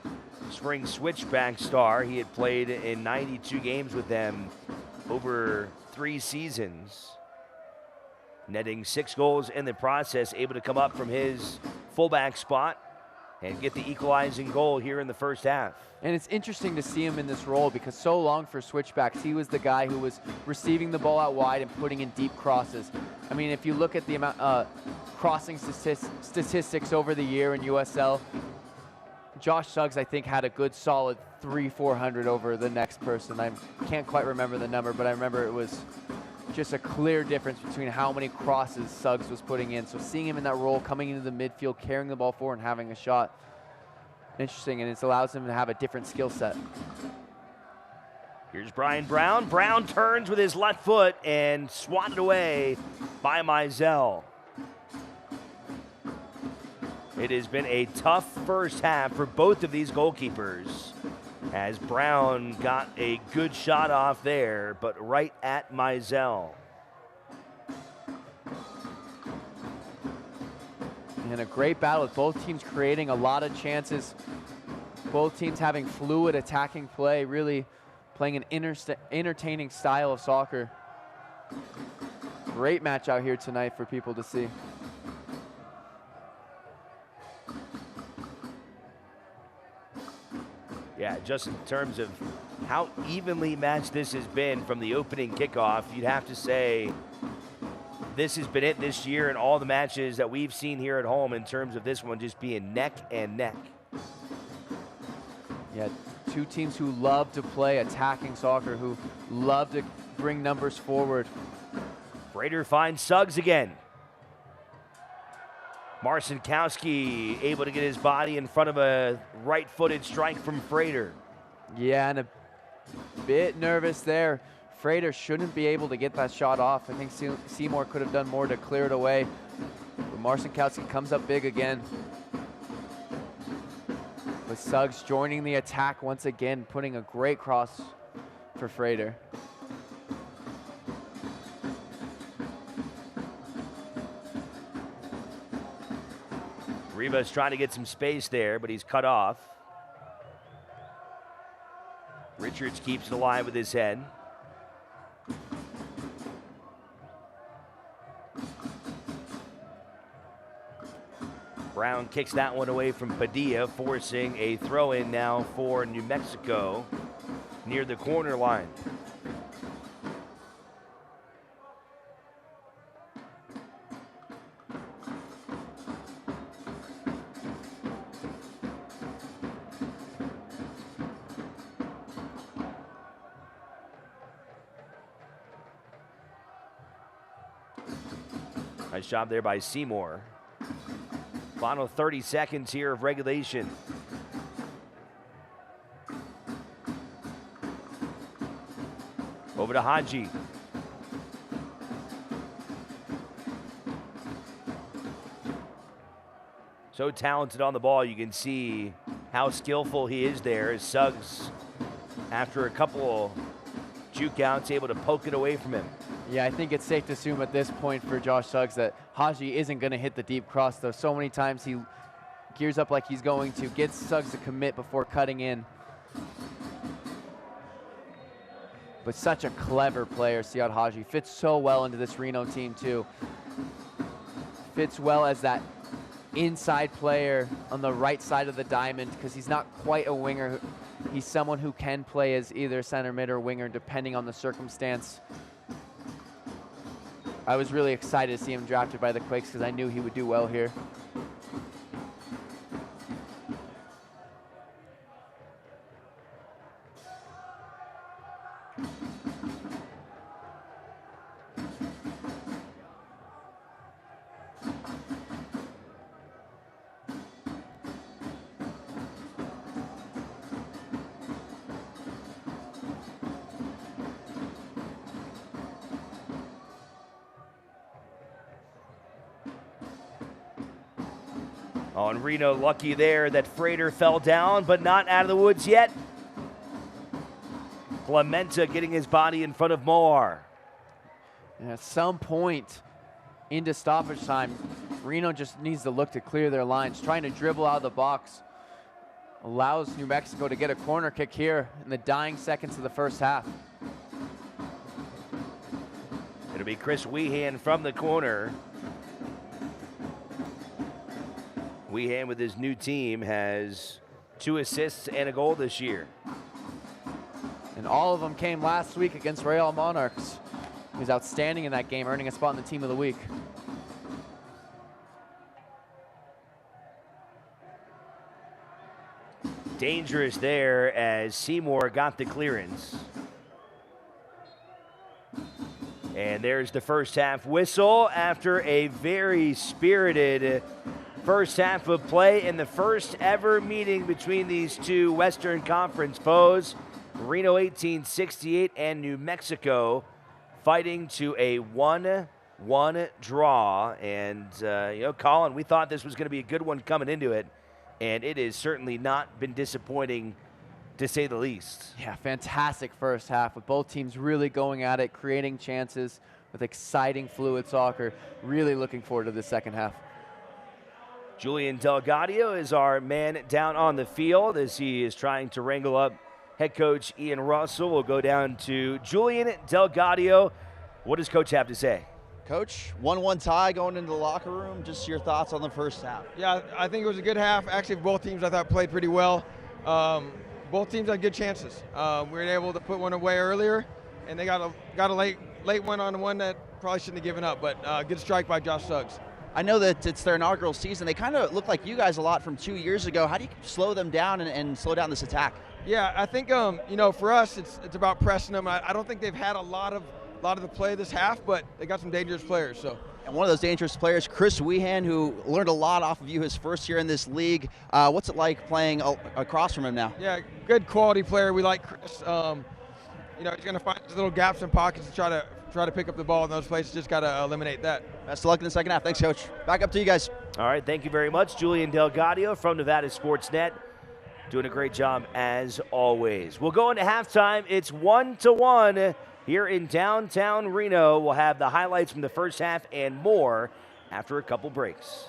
Spring Switchback star. He had played in 92 games with them over 3 seasons, netting 6 goals in the process, able to come up from his fullback spot and get the equalizing goal here in the first half. And it's interesting to see him in this role because so long for switchbacks, he was the guy who was receiving the ball out wide and putting in deep crosses. I mean, if you look at the amount crossing statistics over the year in USL, Josh Suggs, I think, had a good solid 300-400 over the next person. I can't quite remember the number, but I remember it was just a clear difference between how many crosses Suggs was putting in. So seeing him in that role, coming into the midfield, carrying the ball forward and having a shot, interesting, and it allows him to have a different skill set. Here's Brian Brown. Brown turns with his left foot and swatted away by Mizell. It has been a tough first half for both of these goalkeepers, as Brown got a good shot off there, but right at Mizell. And a great battle with both teams creating a lot of chances. Both teams having fluid attacking play, really playing an entertaining style of soccer. Great match out here tonight for people to see. Yeah, just in terms of how evenly matched this has been from the opening kickoff, you'd have to say this has been it this year in all the matches that we've seen here at home in terms of this one just being neck and neck. Yeah, two teams who love to play attacking soccer, who love to bring numbers forward. Frater finds Suggs again. Marcinkowski able to get his body in front of a right-footed strike from Frater. Yeah, and a bit nervous there. Frater shouldn't be able to get that shot off. I think Seymour could have done more to clear it away. But Marcinkowski comes up big again. With Suggs joining the attack once again, putting a great cross for Frater. Rivas trying to get some space there, but he's cut off. Richards keeps it alive with his head. Brown kicks that one away from Padilla, forcing a throw-in now for New Mexico near the corner line. Nice job there by Seymour. Final 30 seconds here of regulation. Over to Haji. So talented on the ball, you can see how skillful he is there as Suggs, after a couple juke outs, able to poke it away from him. Yeah, I think it's safe to assume at this point for Josh Suggs that Haji isn't going to hit the deep cross, though. So many times he gears up like he's going to, gets Suggs to commit before cutting in. But such a clever player, Siad Haji. Fits so well into this Reno team, too. Fits well as that inside player on the right side of the diamond, because he's not quite a winger. He's someone who can play as either center mid or winger, depending on the circumstance. I was really excited to see him drafted by the Quakes because I knew he would do well here. Oh, and Reno lucky there that Frater fell down, but not out of the woods yet. Clementa getting his body in front of Moar. And at some point into stoppage time, Reno just needs to look to clear their lines. Trying to dribble out of the box allows New Mexico to get a corner kick here in the dying seconds of the first half. It'll be Chris Weehan from the corner. Weehan with his new team has 2 assists and a goal this year. And all of them came last week against Real Monarchs. He was outstanding in that game, earning a spot in the team of the week. Dangerous there as Seymour got the clearance. And there's the first half whistle after a very spirited first half of play in the first ever meeting between these two Western Conference foes. Reno 1868 and New Mexico fighting to a 1-1 draw. And, Colin, we thought this was going to be a good one coming into it, and it has certainly not been disappointing, to say the least. Yeah, fantastic first half with both teams really going at it, creating chances with exciting, fluid soccer. Really looking forward to the second half. Julian Delgadio is our man down on the field as he is trying to wrangle up head coach Ian Russell. We'll go down to Julian Delgadio. What does coach have to say? Coach, 1-1 tie going into the locker room. Just your thoughts on the first half. Yeah, I think it was a good half. Actually, both teams I thought played pretty well. both teams had good chances. We were able to put one away earlier, and they got a late one on the one that probably shouldn't have given up, but good strike by Josh Suggs. I know that it's their inaugural season. They kind of look like you guys a lot from 2 years ago. How do you slow them down and slow down this attack? Yeah, I think for us it's about pressing them. I don't think they've had a lot of the play this half, but they got some dangerous players. So. And one of those dangerous players, Chris Wehan, who learned a lot off of you his first year in this league. What's it like playing across from him now? Yeah, good quality player. We like Chris. He's going to find his little gaps and pockets and try to pick up the ball in those places. Just got to eliminate that. Best of luck in the second half. Thanks, Coach. Back up to you guys. All right, thank you very much. Julian Delgadio from Nevada Sportsnet doing a great job as always. We'll go into halftime. It's 1-1 here in downtown Reno. We'll have the highlights from the first half and more after a couple breaks.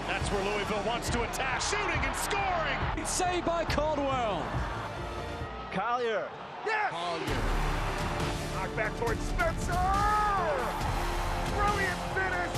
That's where Louisville wants to attack, shooting and scoring. Saved by Caldwell. Collier. Yes! Collier. Knock back towards Spencer. Brilliant finish.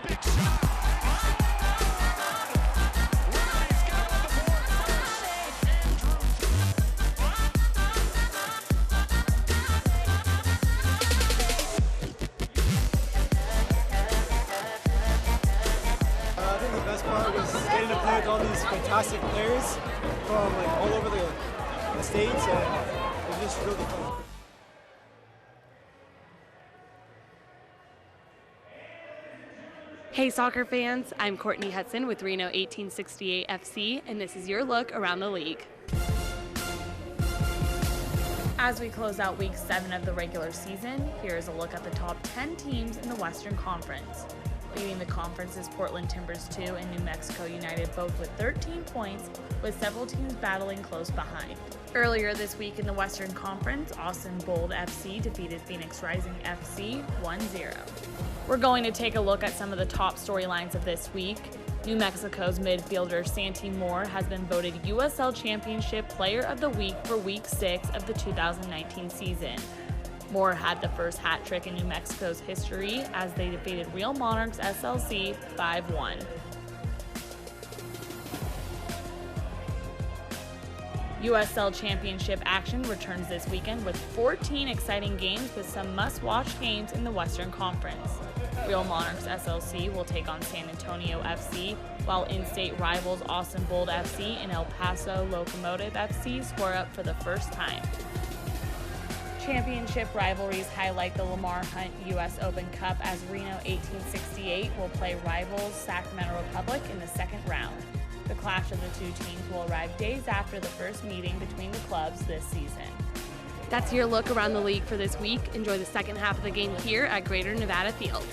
Big shot. He's got on the board I think the best part was getting to play with all these fantastic players from like all over the states, and it was just really fun. Hey soccer fans, I'm Courtney Hudson with Reno 1868 FC, and this is your look around the league. As we close out week 7 of the regular season, here's a look at the top 10 teams in the Western Conference. Leading the conference is Portland Timbers 2 and New Mexico United, both with 13 points, with several teams battling close behind. Earlier this week in the Western Conference, Austin Bold FC defeated Phoenix Rising FC 1-0. We're going to take a look at some of the top storylines of this week. New Mexico's midfielder Santi Moore has been voted USL Championship Player of the Week for Week 6 of the 2019 season. Moore had the first hat trick in New Mexico's history as they defeated Real Monarchs SLC 5-1. USL Championship action returns this weekend with 14 exciting games with some must-watch games in the Western Conference. Real Monarchs SLC will take on San Antonio FC, while in-state rivals Austin Bold FC and El Paso Locomotive FC square up for the first time. Championship rivalries highlight the Lamar Hunt U.S. Open Cup as Reno 1868 will play rivals Sacramento Republic in the second round. The clash of the two teams will arrive days after the first meeting between the clubs this season. That's your look around the league for this week. Enjoy the second half of the game here at Greater Nevada Field.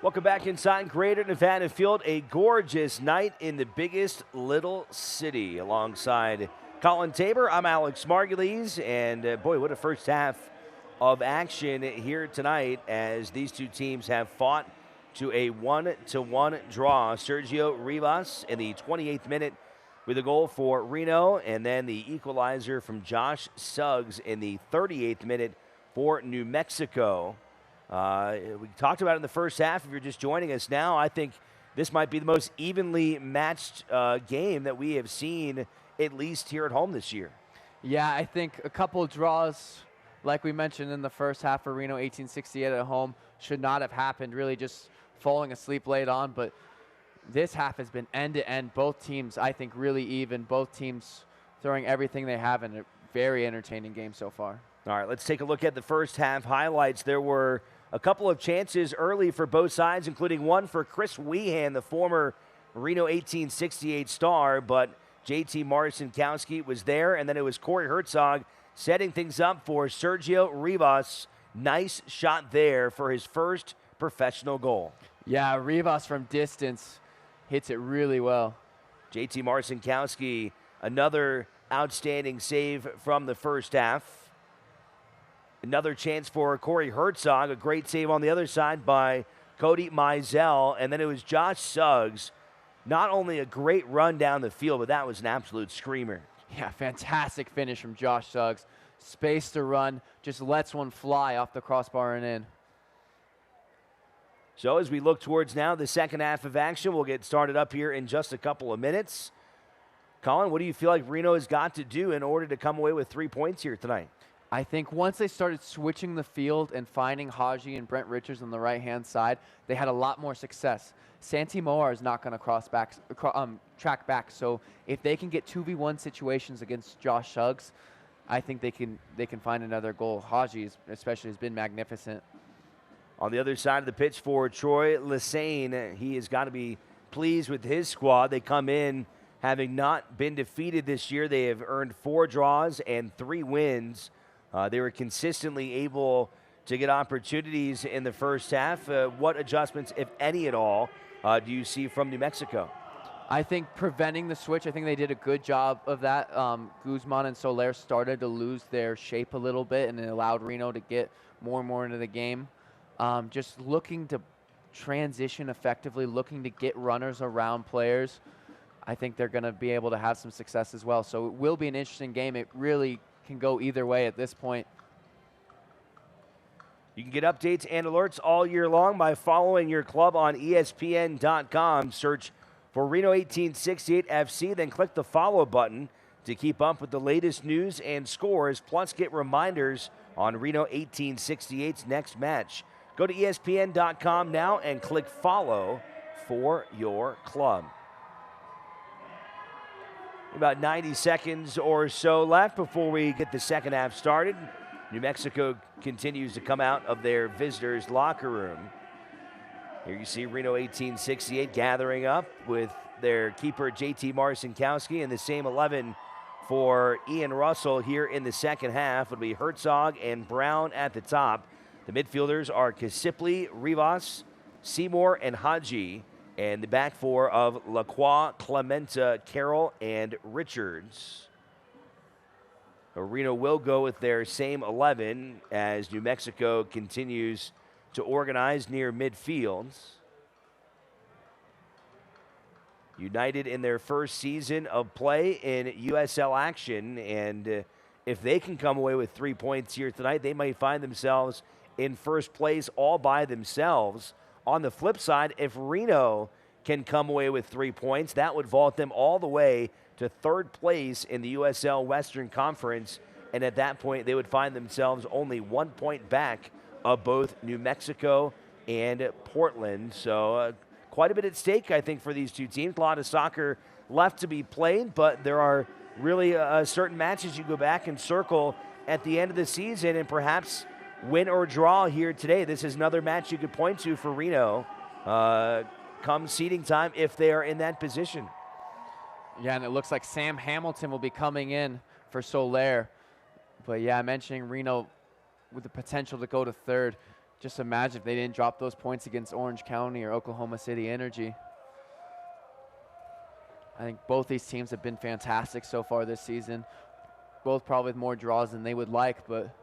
Welcome back inside Greater Nevada Field. A gorgeous night in the biggest little city. Alongside Colin Tabor, I'm Alex Margulies. And boy, what a first half of action here tonight as these two teams have fought to a 1-1 draw. Sergio Rivas in the 28th minute with a goal for Reno, and then the equalizer from Josh Suggs in the 38th minute for New Mexico. We talked about it in the first half. If you're just joining us now, I think this might be the most evenly matched game that we have seen, at least here at home this year. Yeah, I think a couple draws, like we mentioned in the first half for Reno 1868 at home, should not have happened, really just falling asleep late on. But this half has been end-to-end. Both teams, I think, really even. Both teams throwing everything they have in it. very entertaining game so far. All right, let's take a look at the first half highlights. There were a couple of chances early for both sides, including one for Chris Wehan, the former Reno 1868 star, but JT Marcinkowski was there, and then it was Corey Herzog setting things up for Sergio Rivas. Nice shot there for his first professional goal. Yeah, Rivas from distance hits it really well. JT Marcinkowski, another outstanding save from the first half. Another chance for Corey Herzog, a great save on the other side by Cody Mizell, and then it was Josh Suggs. Not only a great run down the field, but that was an absolute screamer. Yeah, fantastic finish from Josh Suggs. Space to run, just lets one fly off the crossbar and in. So as we look towards now the second half of action, we'll get started up here in just a couple of minutes. Colin, what do you feel like Reno has got to do in order to come away with 3 points here tonight? I think once they started switching the field and finding Haji and Brent Richards on the right-hand side, they had a lot more success. Santi Moar is not going to track back, so if they can get 2v1 situations against Josh Suggs, I think they can find another goal. Haji especially has been magnificent. On the other side of the pitch for Troy Lesane, he has got to be pleased with his squad. They come in having not been defeated this year. They have earned 4 draws and 3 wins. They were consistently able to get opportunities in the first half. What adjustments, if any at all, do you see from New Mexico? I think preventing the switch, I think they did a good job of that. Guzman and Soler started to lose their shape a little bit, and it allowed Reno to get more and more into the game. Just looking to transition effectively, looking to get runners around players. I think they're going to be able to have some success as well. So it will be an interesting game. It really can go either way at this point. You can get updates and alerts all year long by following your club on ESPN.com. Search for Reno 1868 FC, then click the follow button to keep up with the latest news and scores, plus get reminders on Reno 1868's next match. Go to ESPN.com now and click follow for your club. About 90 seconds or so left before we get the second half started. New Mexico continues to come out of their visitors' locker room. Here you see Reno 1868 gathering up with their keeper JT Marcinkowski, and the same 11 for Ian Russell here in the second half. It'll be Herzog and Brown at the top. The midfielders are Kasipli, Rivas, Seymour, and Haji. And the back four of Lacroix, Clementa, Carroll, and Richards. Reno will go with their same 11 as New Mexico continues to organize near midfield. United in their first season of play in USL action, and if they can come away with 3 points here tonight, they might find themselves in first place all by themselves. On the flip side, if Reno can come away with 3 points, that would vault them all the way to third place in the USL Western Conference, and at that point, they would find themselves only 1 point back of both New Mexico and Portland. So quite a bit at stake, I think, for these two teams. A lot of soccer left to be played, but there are really certain matches you go back and circle at the end of the season and perhaps win or draw here today. This is another match you could point to for Reno come seeding time if they are in that position. Yeah, and it looks like Sam Hamilton will be coming in for Soler. But yeah, mentioning Reno with the potential to go to third. Just imagine if they didn't drop those points against Orange County or Oklahoma City Energy. I think both these teams have been fantastic so far this season. Both probably with more draws than they would like, but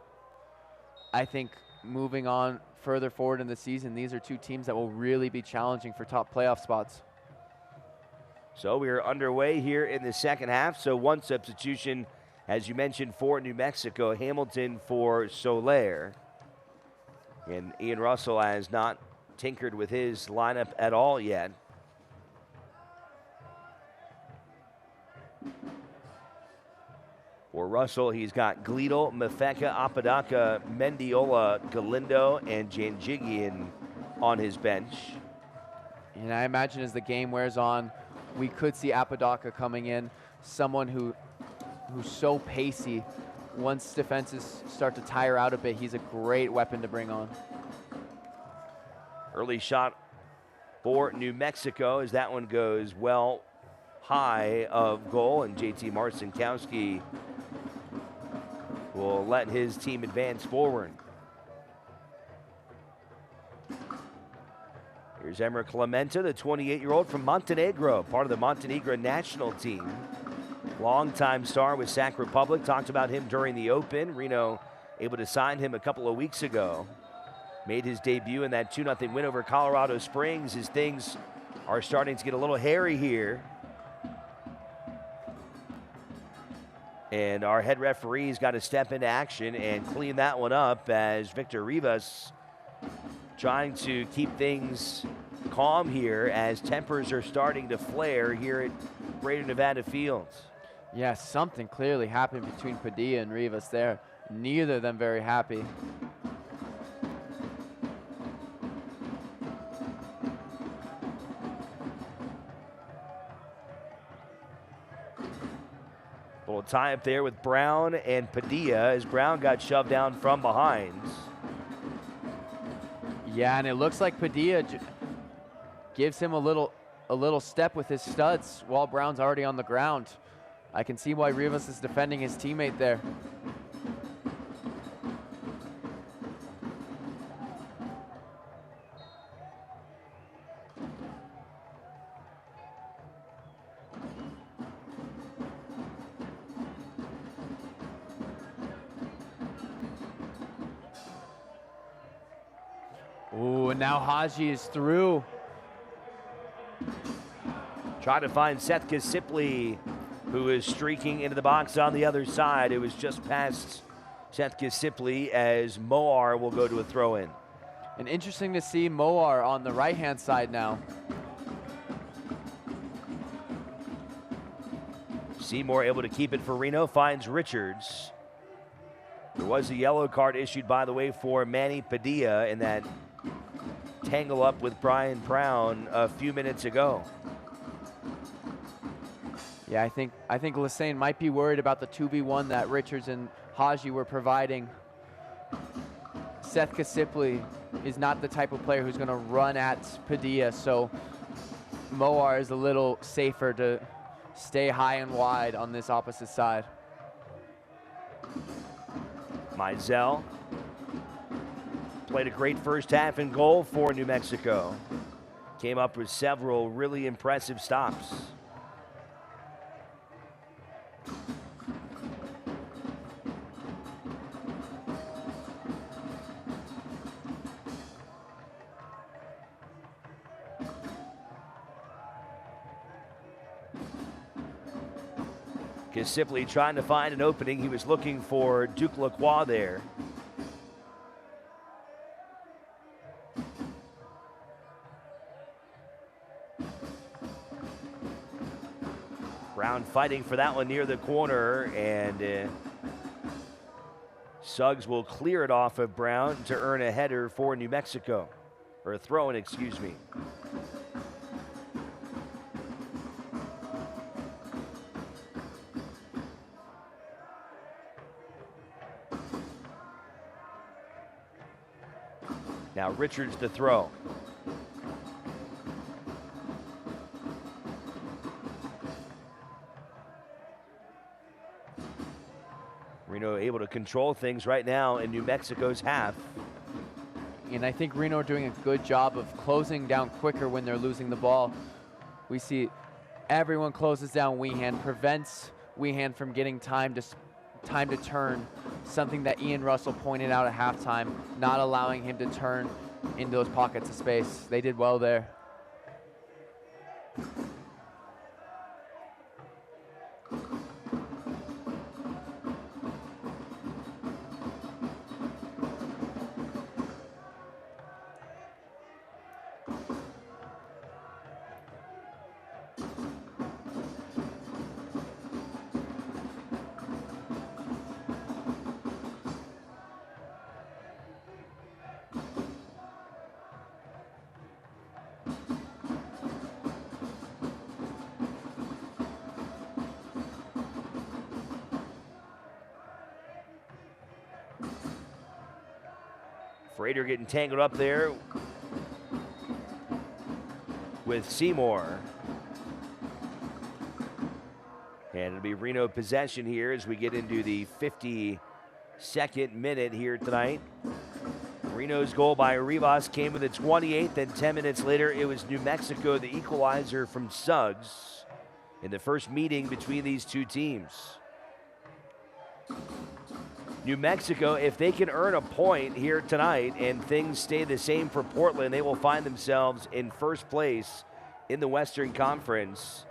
I think moving on further forward in the season, these are two teams that will really be challenging for top playoff spots. So we are underway here in the second half. So one substitution, as you mentioned, for New Mexico, Hamilton for Soler. And Ian Russell has not tinkered with his lineup at all yet. For Russell, he's got Gleedle, Mafeka, Apodaca, Mendiola, Galindo, and Janjigian on his bench. And I imagine as the game wears on, we could see Apodaca coming in, someone who's so pacey, once defenses start to tire out a bit, he's a great weapon to bring on. Early shot for New Mexico as that one goes well high of goal, and JT Marcinkowski will let his team advance forward. Here's Emmer Clementa, the 28-year-old from Montenegro, part of the Montenegro national team. Longtime star with Sac Republic. Talked about him during the Open. Reno able to sign him a couple of weeks ago. Made his debut in that 2-0 win over Colorado Springs as things are starting to get a little hairy here. And our head referee's got to step into action and clean that one up as Victor Rivas trying to keep things calm here as tempers are starting to flare here at Greater Nevada Fields. Yeah, something clearly happened between Padilla and Rivas there. Neither of them very happy. Little tie up there with Brown and Padilla as Brown got shoved down from behind. Yeah, and it looks like Padilla gives him a little step with his studs while Brown's already on the ground. I can see why Rivas is defending his teammate there. Ooh, and now Haji is through. Try to find Seth Kasipli, who is streaking into the box on the other side. It was just past Seth Kasipli as Moar will go to a throw-in. And interesting to see Moar on the right-hand side now. Seymour able to keep it for Reno, finds Richards. There was a yellow card issued, by the way, for Manny Padilla in that tangle up with Brian Brown a few minutes ago. Yeah, I think Lassane might be worried about the 2v1 that Richards and Haji were providing. Seth Kasipli is not the type of player who's going to run at Padilla, so Moar is a little safer to stay high and wide on this opposite side. Mizell played a great first half in goal for New Mexico. Came up with several really impressive stops. Simply trying to find an opening. He was looking for Duke Lacroix there. Brown fighting for that one near the corner, and Suggs will clear it off of Brown to earn a header for New Mexico, or a throw-in, excuse me. Now Richards to throw. Reno able to control things right now in New Mexico's half. And I think Reno are doing a good job of closing down quicker when they're losing the ball. We see everyone closes down Weehan, prevents Weehan from getting time to turn. Something that Ian Russell pointed out at halftime, not allowing him to turn in those pockets of space. They did well there. Frater getting tangled up there with Seymour. And it'll be Reno possession here as we get into the 52nd minute here tonight. Reno's goal by Rivas came with the 28th, and 10 minutes later it was New Mexico, the equalizer from Suggs in the first meeting between these two teams. New Mexico, if they can earn a point here tonight and things stay the same for Portland, they will find themselves in first place in the Western Conference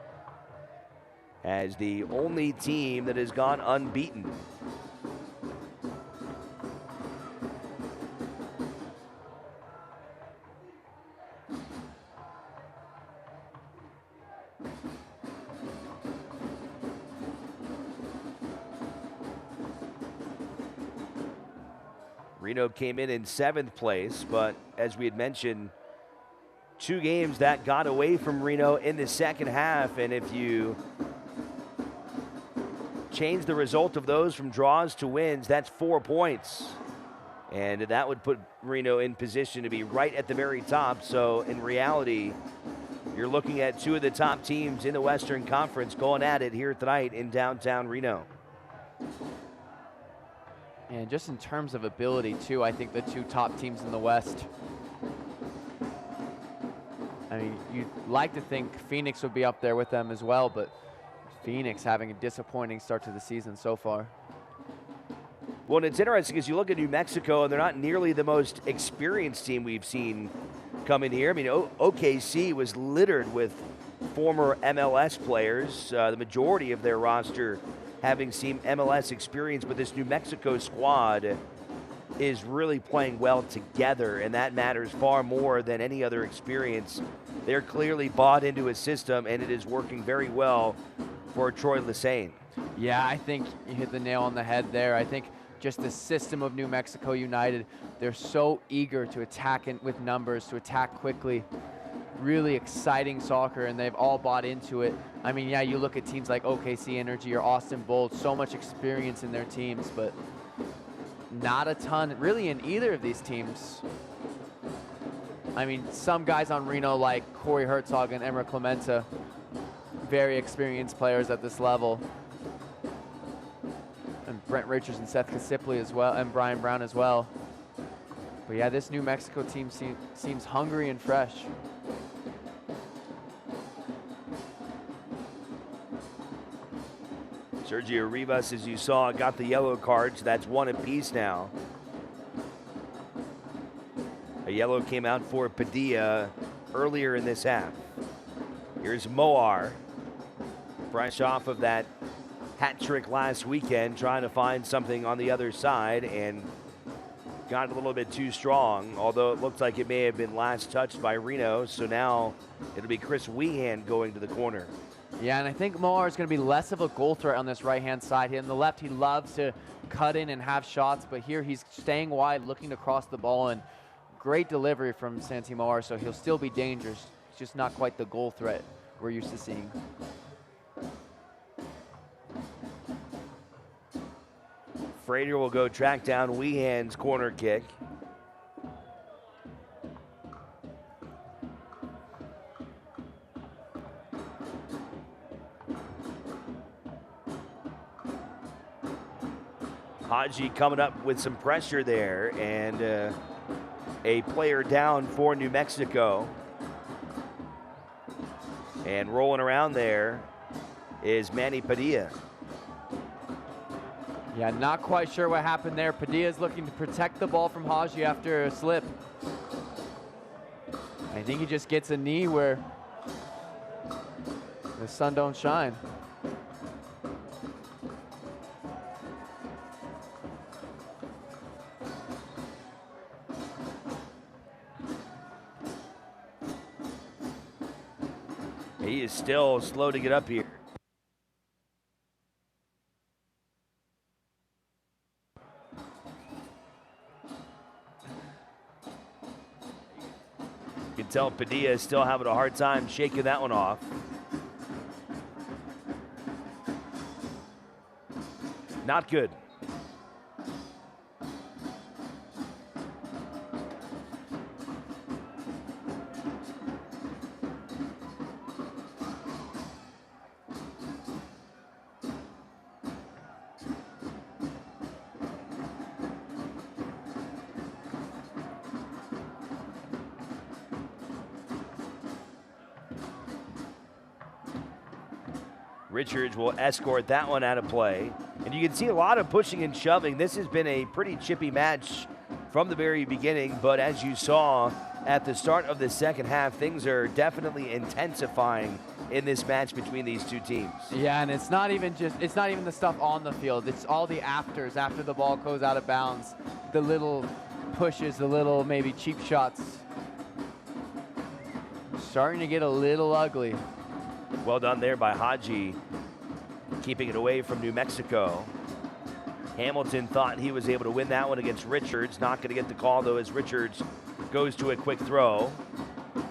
as the only team that has gone unbeaten. Reno came in 7th place, but as we had mentioned, 2 games that got away from Reno in the second half, and if you change the result of those from draws to wins, that's 4 points. And that would put Reno in position to be right at the very top. So in reality, you're looking at 2 of the top teams in the Western Conference going at it here tonight in downtown Reno. And just in terms of ability, too, I think the 2 top teams in the West, I mean, you'd like to think Phoenix would be up there with them as well, but Phoenix having a disappointing start to the season so far. Well, and it's interesting as you look at New Mexico, and they're not nearly the most experienced team we've seen come in here. I mean, OKC was littered with former MLS players, the majority of their roster having seen MLS experience, but this New Mexico squad is really playing well together, and that matters far more than any other experience. They're clearly bought into a system, and it is working very well for Troy Lesane. Yeah, I think you hit the nail on the head there. I think just the system of New Mexico United, they're so eager to attack with numbers, to attack quickly. Really exciting soccer, and they've all bought into it. I mean, yeah, you look at teams like OKC Energy or Austin Bold, so much experience in their teams, but not a ton really in either of these teams. I mean, some guys on Reno like Corey Herzog and Emra Clementa, very experienced players at this level. And Brent Richards and Seth Kasipli as well, and Brian Brown as well. But yeah, this New Mexico team seems hungry and fresh. Sergio Rivas, as you saw, got the yellow card, so that's 1 apiece now. A yellow came out for Padilla earlier in this half. Here's Moar, fresh off of that hat trick last weekend, trying to find something on the other side, and got a little bit too strong, although it looks like it may have been last touched by Reno, so now it'll be Chris Weehan going to the corner. Yeah, and I think Moar is going to be less of a goal threat on this right-hand side. On the left, he loves to cut in and have shots, but here he's staying wide, looking to cross the ball, and great delivery from Santi Moar, so he'll still be dangerous. It's just not quite the goal threat we're used to seeing. Frater will go track down Weehan's corner kick. Haji coming up with some pressure there, and a player down for New Mexico. And rolling around there is Manny Padilla. Yeah, not quite sure what happened there. Padilla's looking to protect the ball from Haji after a slip. I think he just gets a knee where the sun don't shine. He is still slow to get up here. You can tell Padilla is still having a hard time shaking that one off. Not good. Richards will escort that one out of play. And you can see a lot of pushing and shoving. This has been a pretty chippy match from the very beginning, but as you saw at the start of the second half, things are definitely intensifying in this match between these two teams. Yeah, and it's not even the stuff on the field. It's all the afters after the ball goes out of bounds. The little pushes, the little maybe cheap shots. Starting to get a little ugly. Well done there by Haji, keeping it away from New Mexico. Hamilton thought he was able to win that one against Richards. Not going to get the call, though, as Richards goes to a quick throw.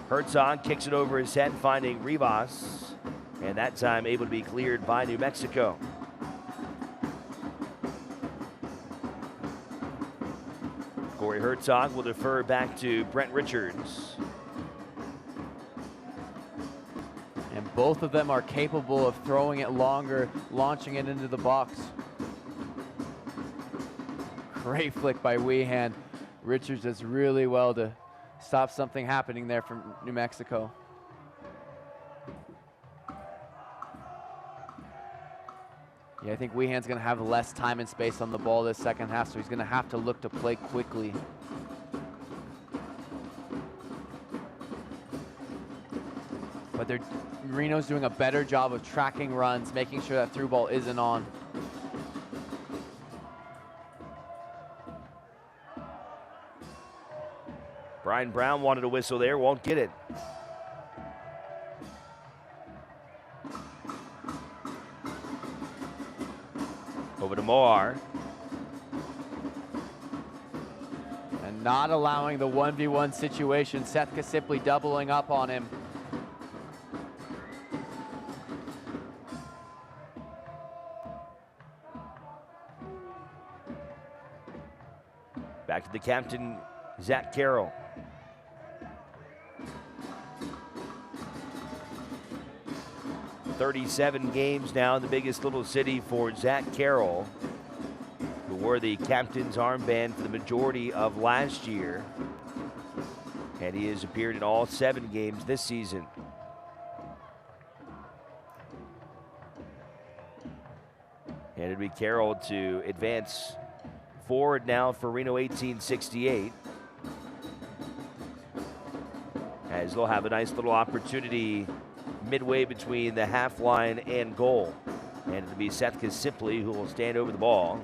Herzog kicks it over his head, finding Rivas, and that time able to be cleared by New Mexico. Corey Herzog will defer back to Brent Richards. And both of them are capable of throwing it longer, launching it into the box. Great flick by Weehan. Richards does really well to stop something happening there from New Mexico. Yeah, I think Weehan's going to have less time and space on the ball this second half, so he's going to have to look to play quickly. But Reno's doing a better job of tracking runs, making sure that through ball isn't on. Brian Brown wanted a whistle there, won't get it. Over to Moar. And not allowing the 1v1 situation. Seth Kasipli doubling up on him. Back to the captain, Zach Carroll. "37 games now in the biggest little city for Zach Carroll, who wore the captain's armband for the majority of last year. And he has appeared in all 7 games this season. And it'll be Carroll to advance forward now for Reno 1868. As they'll have a nice little opportunity midway between the half line and goal. And it'll be Seth Kasipli who will stand over the ball.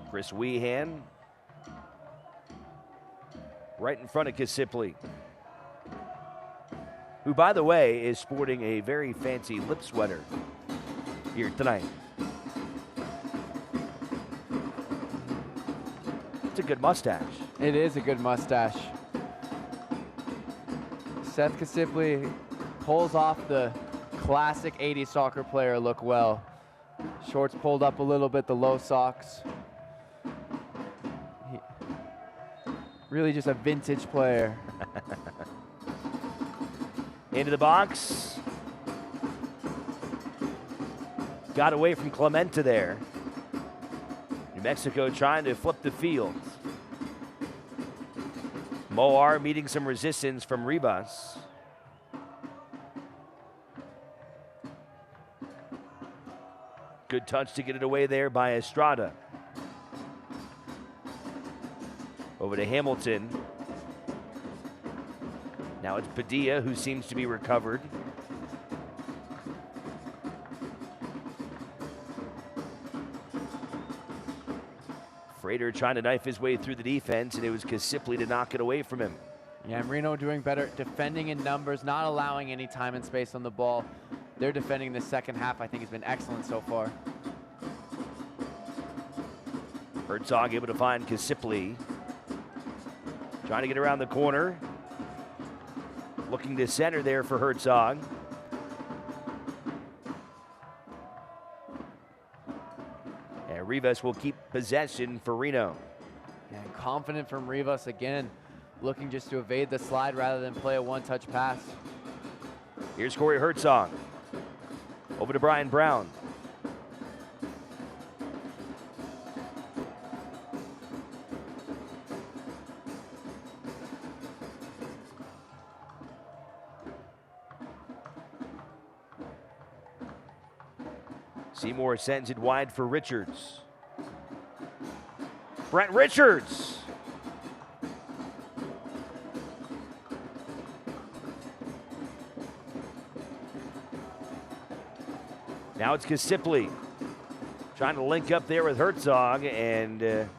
Chris Weehan right in front of Kasipli, who, by the way, is sporting a very fancy lip sweater here tonight. It's a good mustache. It is a good mustache. Seth Kasipli pulls off the classic 80s soccer player look well. Shorts pulled up a little bit, the low socks. Really just a vintage player. Into the box. Got away from Clementa there. New Mexico trying to flip the field. Moar meeting some resistance from Ribas. Good touch to get it away there by Estrada. Over to Hamilton. Now it's Padilla who seems to be recovered. Frater trying to knife his way through the defense, and it was Kasipli to knock it away from him. Yeah, and Reno doing better defending in numbers, not allowing any time and space on the ball. Their defending the second half, I think, has been excellent so far. Herzog able to find Kasipli. Trying to get around the corner. Looking to center there for Herzog. And Rivas will keep possession for Reno. And confident from Rivas again, looking just to evade the slide rather than play a one-touch pass. Here's Corey Herzog. Over to Brian Brown. Seymour sends it wide for Richards. Brent Richards. Now it's Kasipli trying to link up there with Herzog, and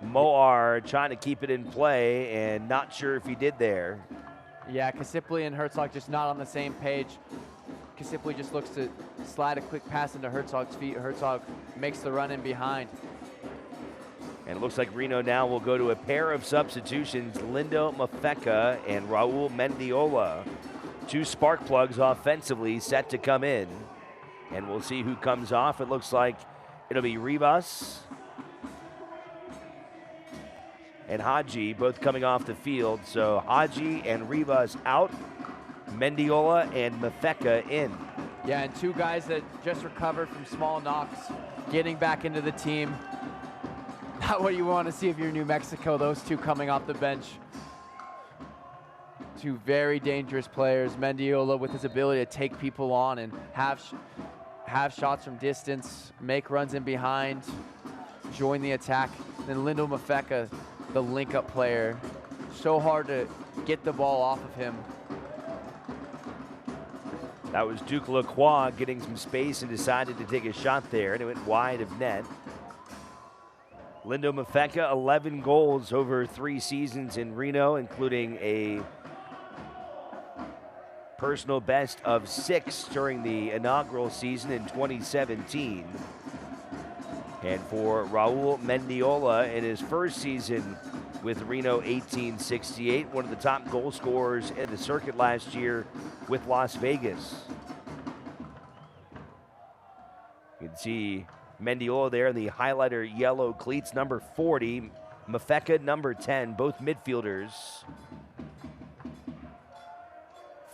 Moar trying to keep it in play, and not sure if he did there. Yeah, Kasipli and Herzog just not on the same page. Kasipli just looks to slide a quick pass into Herzog's feet. Herzog makes the run in behind. And it looks like Reno now will go to a pair of substitutions, Lindo Mafeka and Raul Mendiola. Two spark plugs offensively set to come in. And we'll see who comes off. It looks like it'll be Rivas and Haji both coming off the field. So Haji and Rivas out, Mendiola and Mafeka in. Yeah, and two guys that just recovered from small knocks, getting back into the team. Not what you want to see if you're New Mexico, those two coming off the bench. Two very dangerous players. Mendiola with his ability to take people on and have shots from distance, make runs in behind, join the attack. Then Lindo Mafeka, the link-up player. So hard to get the ball off of him. That was Duke Lacroix getting some space and decided to take a shot there, and it went wide of net. Lindo Mafeka, 11 goals over 3 seasons in Reno, including a personal best of 6 during the inaugural season in 2017. And for Raul Mendiola, in his first season with Reno 1868, one of the top goal scorers in the circuit last year with Las Vegas. You can see Mendiola there in the highlighter yellow cleats, number 40. Mafeka, number 10, both midfielders.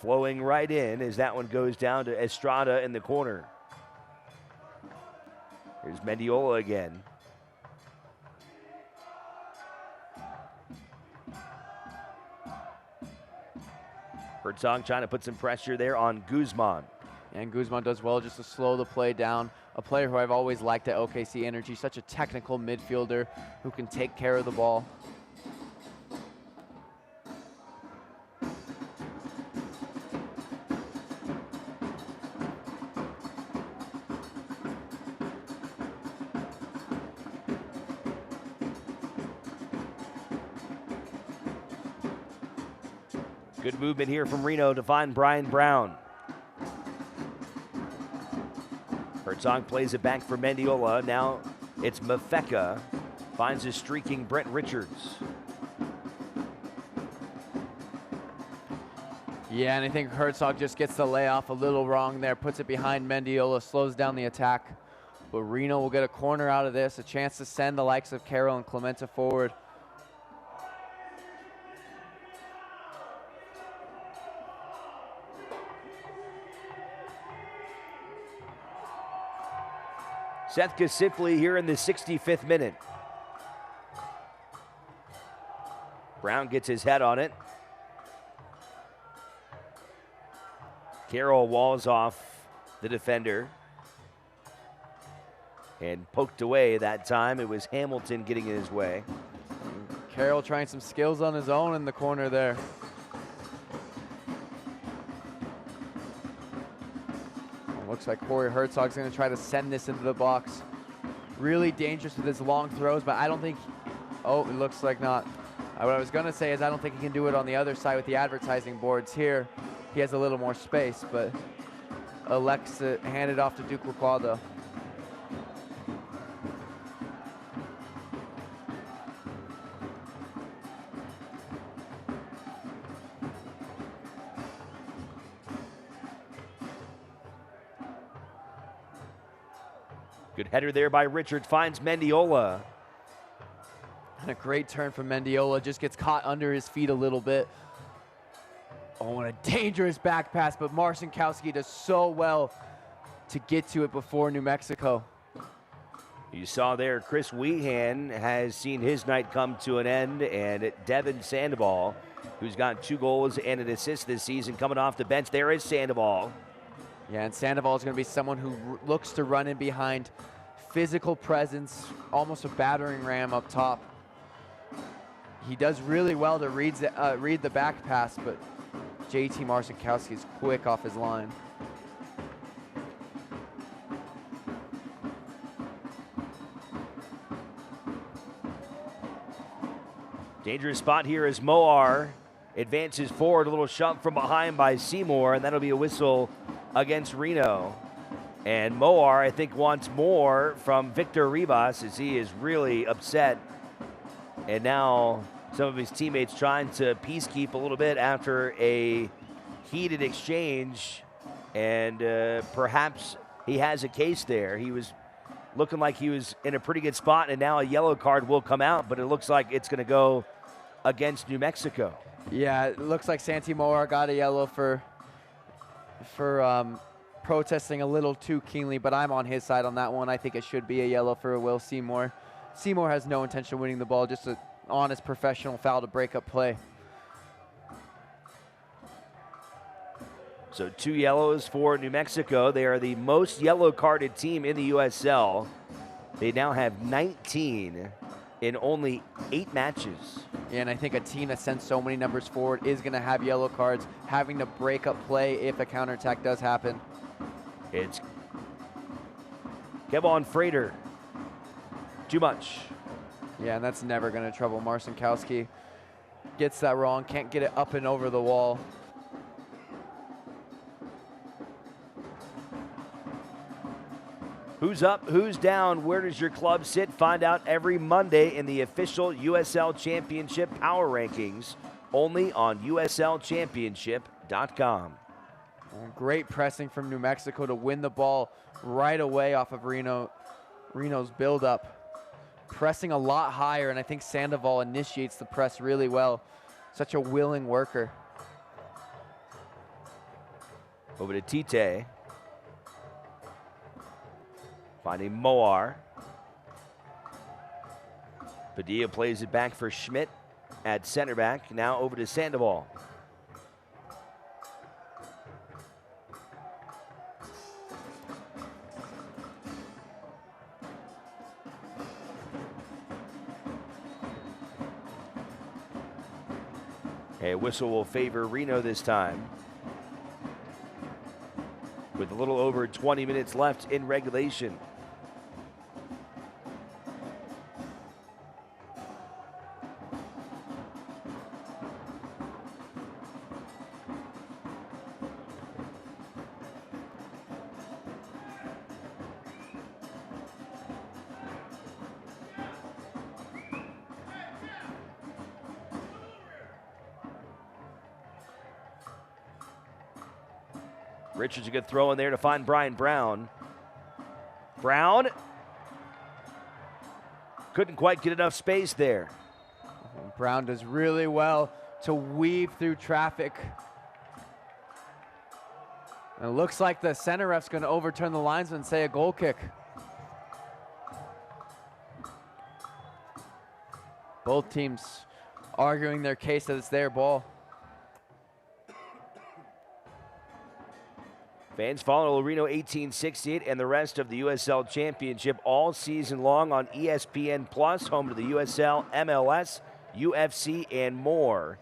Flowing right in as that one goes down to Estrada in the corner. Here's Mendiola again. Herzog trying to put some pressure there on Guzman. And Guzman does well just to slow the play down. A player who I've always liked at OKC Energy, such a technical midfielder who can take care of the ball. Good movement here from Reno to find Brian Brown. Herzog plays it back for Mendiola. Now it's Mafeka. Finds his streaking Brent Richards. Yeah, and I think Herzog just gets the layoff a little wrong there. Puts it behind Mendiola, slows down the attack. But Reno will get a corner out of this. A chance to send the likes of Carroll and Clementa forward. Seth Kasipli here in the 65th minute. Brown gets his head on it. Carroll walls off the defender. And poked away that time. It was Hamilton getting in his way. Carroll trying some skills on his own in the corner there. Looks like Corey Herzog's going to try to send this into the box. Really dangerous with his long throws, but I don't think, oh, it looks like not. What I was going to say is I don't think he can do it on the other side with the advertising boards here. He has a little more space, but elects to hand it off to Duke Lacroix, though. Good header there by Richards, finds Mendiola. And a great turn from Mendiola, just gets caught under his feet a little bit. Oh, and a dangerous back pass, but Marcinkowski does so well to get to it before New Mexico. You saw there, Chris Weehan has seen his night come to an end, and Devin Sandoval, who's got 2 goals and an assist this season, coming off the bench. There is Sandoval. Yeah, and Sandoval is going to be someone who looks to run in behind, physical presence, almost a battering ram up top. He does really well to read the back pass, but JT Marcinkowski is quick off his line. Dangerous spot here as Moar advances forward, a little shove from behind by Seymour, and that'll be a whistle against Reno. And Moar, I think, wants more from Victor Rivas as he is really upset. And now some of his teammates trying to peacekeep a little bit after a heated exchange. And perhaps he has a case there. He was looking like he was in a pretty good spot, and now a yellow card will come out, but it looks like it's going to go against New Mexico. Yeah, it looks like Santi Moar got a yellow for protesting a little too keenly, but I'm on his side on that one. I think it should be a yellow for Will Seymour. Seymour has no intention of winning the ball, just an honest professional foul to break up play. So 2 yellows for New Mexico. They are the most yellow-carded team in the USL. They now have 19 in only 8 matches. Yeah, and I think a team that sends so many numbers forward is going to have yellow cards, having to break up play if a counterattack does happen. It's Kevon Frater. Too much. Yeah, and that's never going to trouble Marcinkowski. Gets that wrong, can't get it up and over the wall. Who's up, who's down, where does your club sit? Find out every Monday in the official USL Championship Power Rankings, only on USLChampionship.com. Great pressing from New Mexico to win the ball right away off of Reno's build-up. Pressing a lot higher, and I think Sandoval initiates the press really well. Such a willing worker. Over to Tite. Finding Moar. Padilla plays it back for Schmidt at center back. Now over to Sandoval. A whistle will favor Reno this time. With a little over 20 minutes left in regulation. Richards a good throw in there to find Brian Brown. Brown couldn't quite get enough space there. Brown does really well to weave through traffic. And it looks like the center ref's going to overturn the linesman and say a goal kick. Both teams arguing their case that it's their ball. Fans follow Reno 1868 and the rest of the USL Championship all season long on ESPN Plus, home to the USL, MLS, UFC, and more.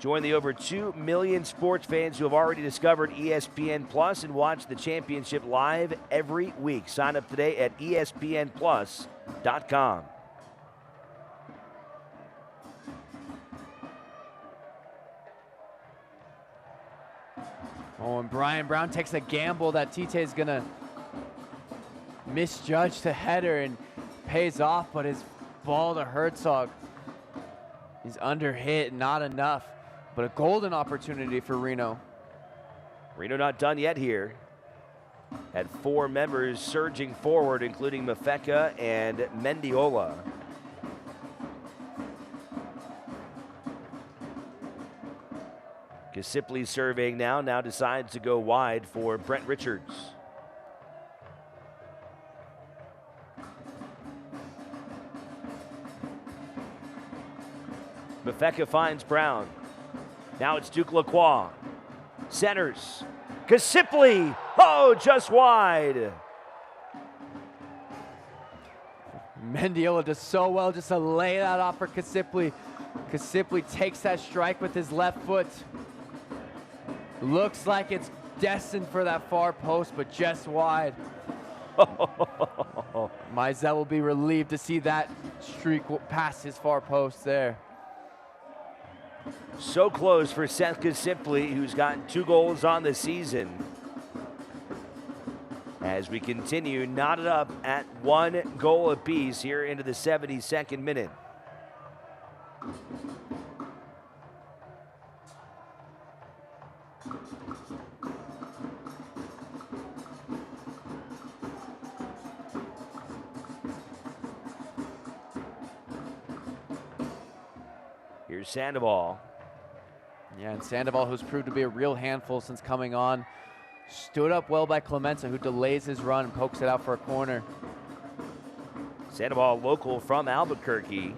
Join the over 2 million sports fans who have already discovered ESPN Plus and watch the championship live every week. Sign up today at ESPNplus.com. Oh, and Brian Brown takes a gamble that Tite is going to misjudge the header and pays off, but his ball to Herzog is under hit, not enough, but a golden opportunity for Reno. Reno not done yet here. Had 4 members surging forward, including Mafeka and Mendiola. Kasipli surveying now decides to go wide for Brent Richards. Mafeka finds Brown. Now it's Duke Lacroix. Centers. Kasipli, oh, just wide. Mendiola does so well just to lay that off for Kasipli. Kasipli takes that strike with his left foot. Looks like it's destined for that far post, but just wide. Mizell will be relieved to see that streak past his far post there. So close for Seth Kasipli, who's gotten 2 goals on the season. As we continue, knotted up at 1 goal apiece here into the 72nd minute. Here's Sandoval. Yeah, and Sandoval, who's proved to be a real handful since coming on. Stood up well by Clemenza, who delays his run and pokes it out for a corner. Sandoval, local from Albuquerque,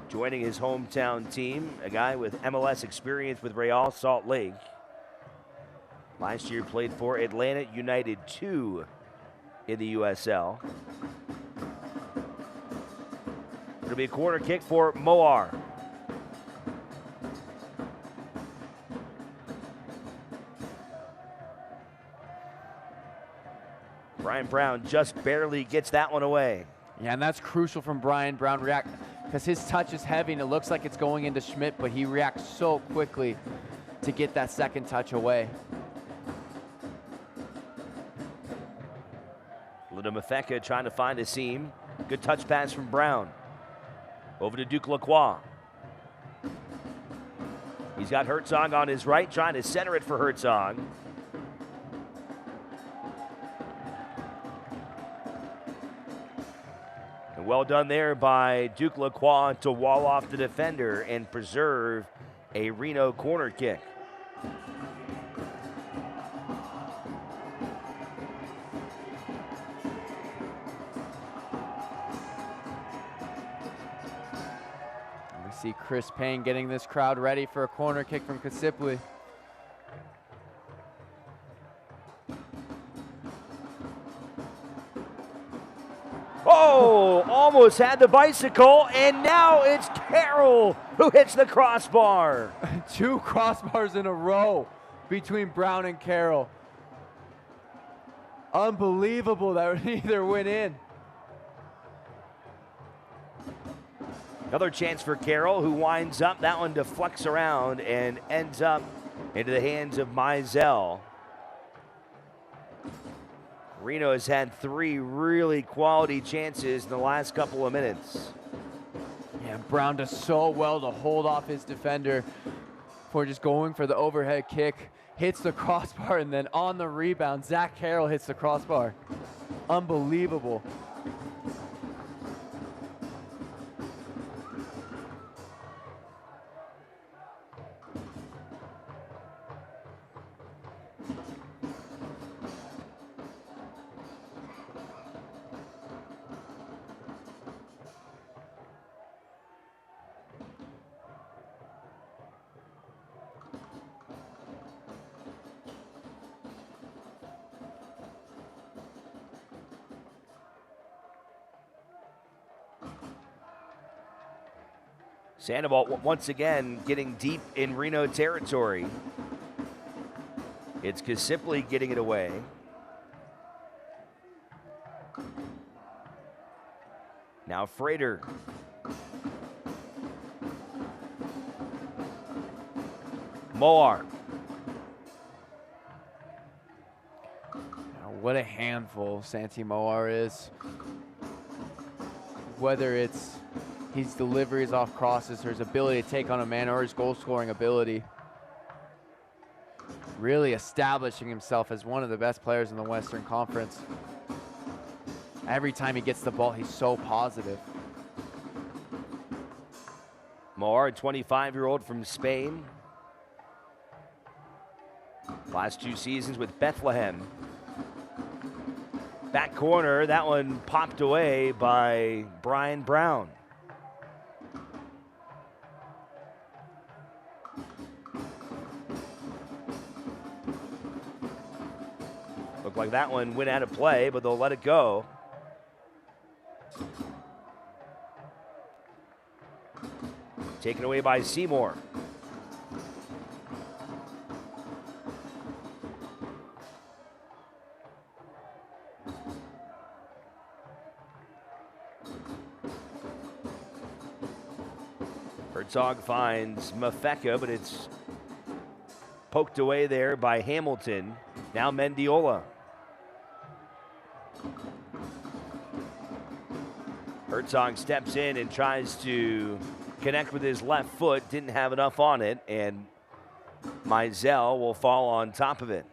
joining his hometown team, a guy with MLS experience with Real Salt Lake. Last year played for Atlanta United 2 in the USL. It'll be a corner kick for Moar. Brian Brown just barely gets that one away. Yeah, and that's crucial from Brian Brown react, because his touch is heavy and it looks like it's going into Schmidt, but he reacts so quickly to get that second touch away. Ludamafeka trying to find a seam. Good touch pass from Brown. Over to Duke Lacroix. He's got Herzog on his right, trying to center it for Herzog. Well done there by Duke Lacroix to wall off the defender and preserve a Reno corner kick. We see Chris Payne getting this crowd ready for a corner kick from Kasipli. Oh, almost had the bicycle, and now it's Carroll who hits the crossbar. 2 crossbars in a row between Brown and Carroll. Unbelievable that neither went in. Another chance for Carroll, who winds up. That one deflects around and ends up into the hands of Mizell. Reno has had 3 really quality chances in the last couple of minutes. Yeah, Brown does so well to hold off his defender for just going for the overhead kick. Hits the crossbar, and then on the rebound, Zach Carroll hits the crossbar. Unbelievable. Sandoval once again getting deep in Reno territory. It's Kasipli getting it away. Now Frater. Moar. What a handful Santi Moar is. Whether it's his deliveries off crosses or his ability to take on a man or his goal-scoring ability. Really establishing himself as one of the best players in the Western Conference. Every time he gets the ball, he's so positive. Moar, a 25-year-old from Spain. Last 2 seasons with Bethlehem. Back corner, that one popped away by Brian Brown. like that one went out of play, but they'll let it go. Taken away by Seymour. Herzog finds Mafeka, but it's poked away there by Hamilton. Now Mendiola. Herzog steps in and tries to connect with his left foot. Didn't have enough on it, and Mizell will fall on top of it.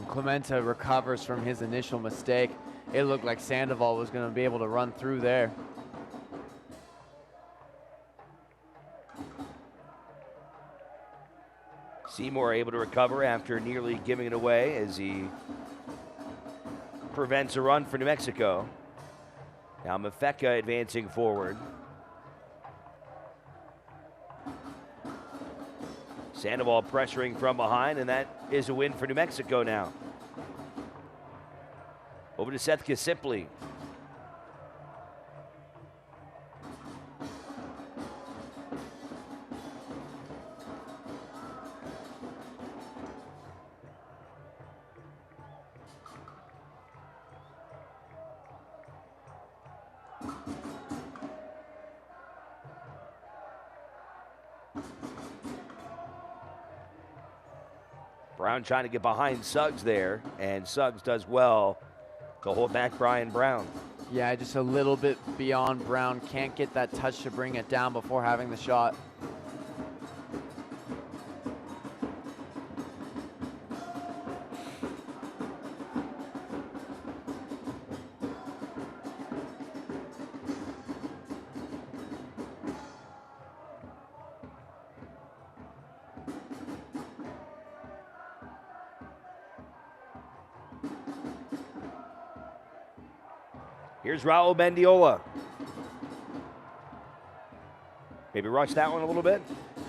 Clementa recovers from his initial mistake. It looked like Sandoval was going to be able to run through there. Seymour able to recover after nearly giving it away as he prevents a run for New Mexico. Now Mafeka advancing forward. Sandoval pressuring from behind, and that is a win for New Mexico now. Over to Seth Kasimpli. Brown trying to get behind Suggs there, and Suggs does well to hold back Brian Brown. Yeah, just a little bit beyond Brown. Can't get that touch to bring it down before having the shot. Here's Raul Mendiola. Maybe rush that one a little bit.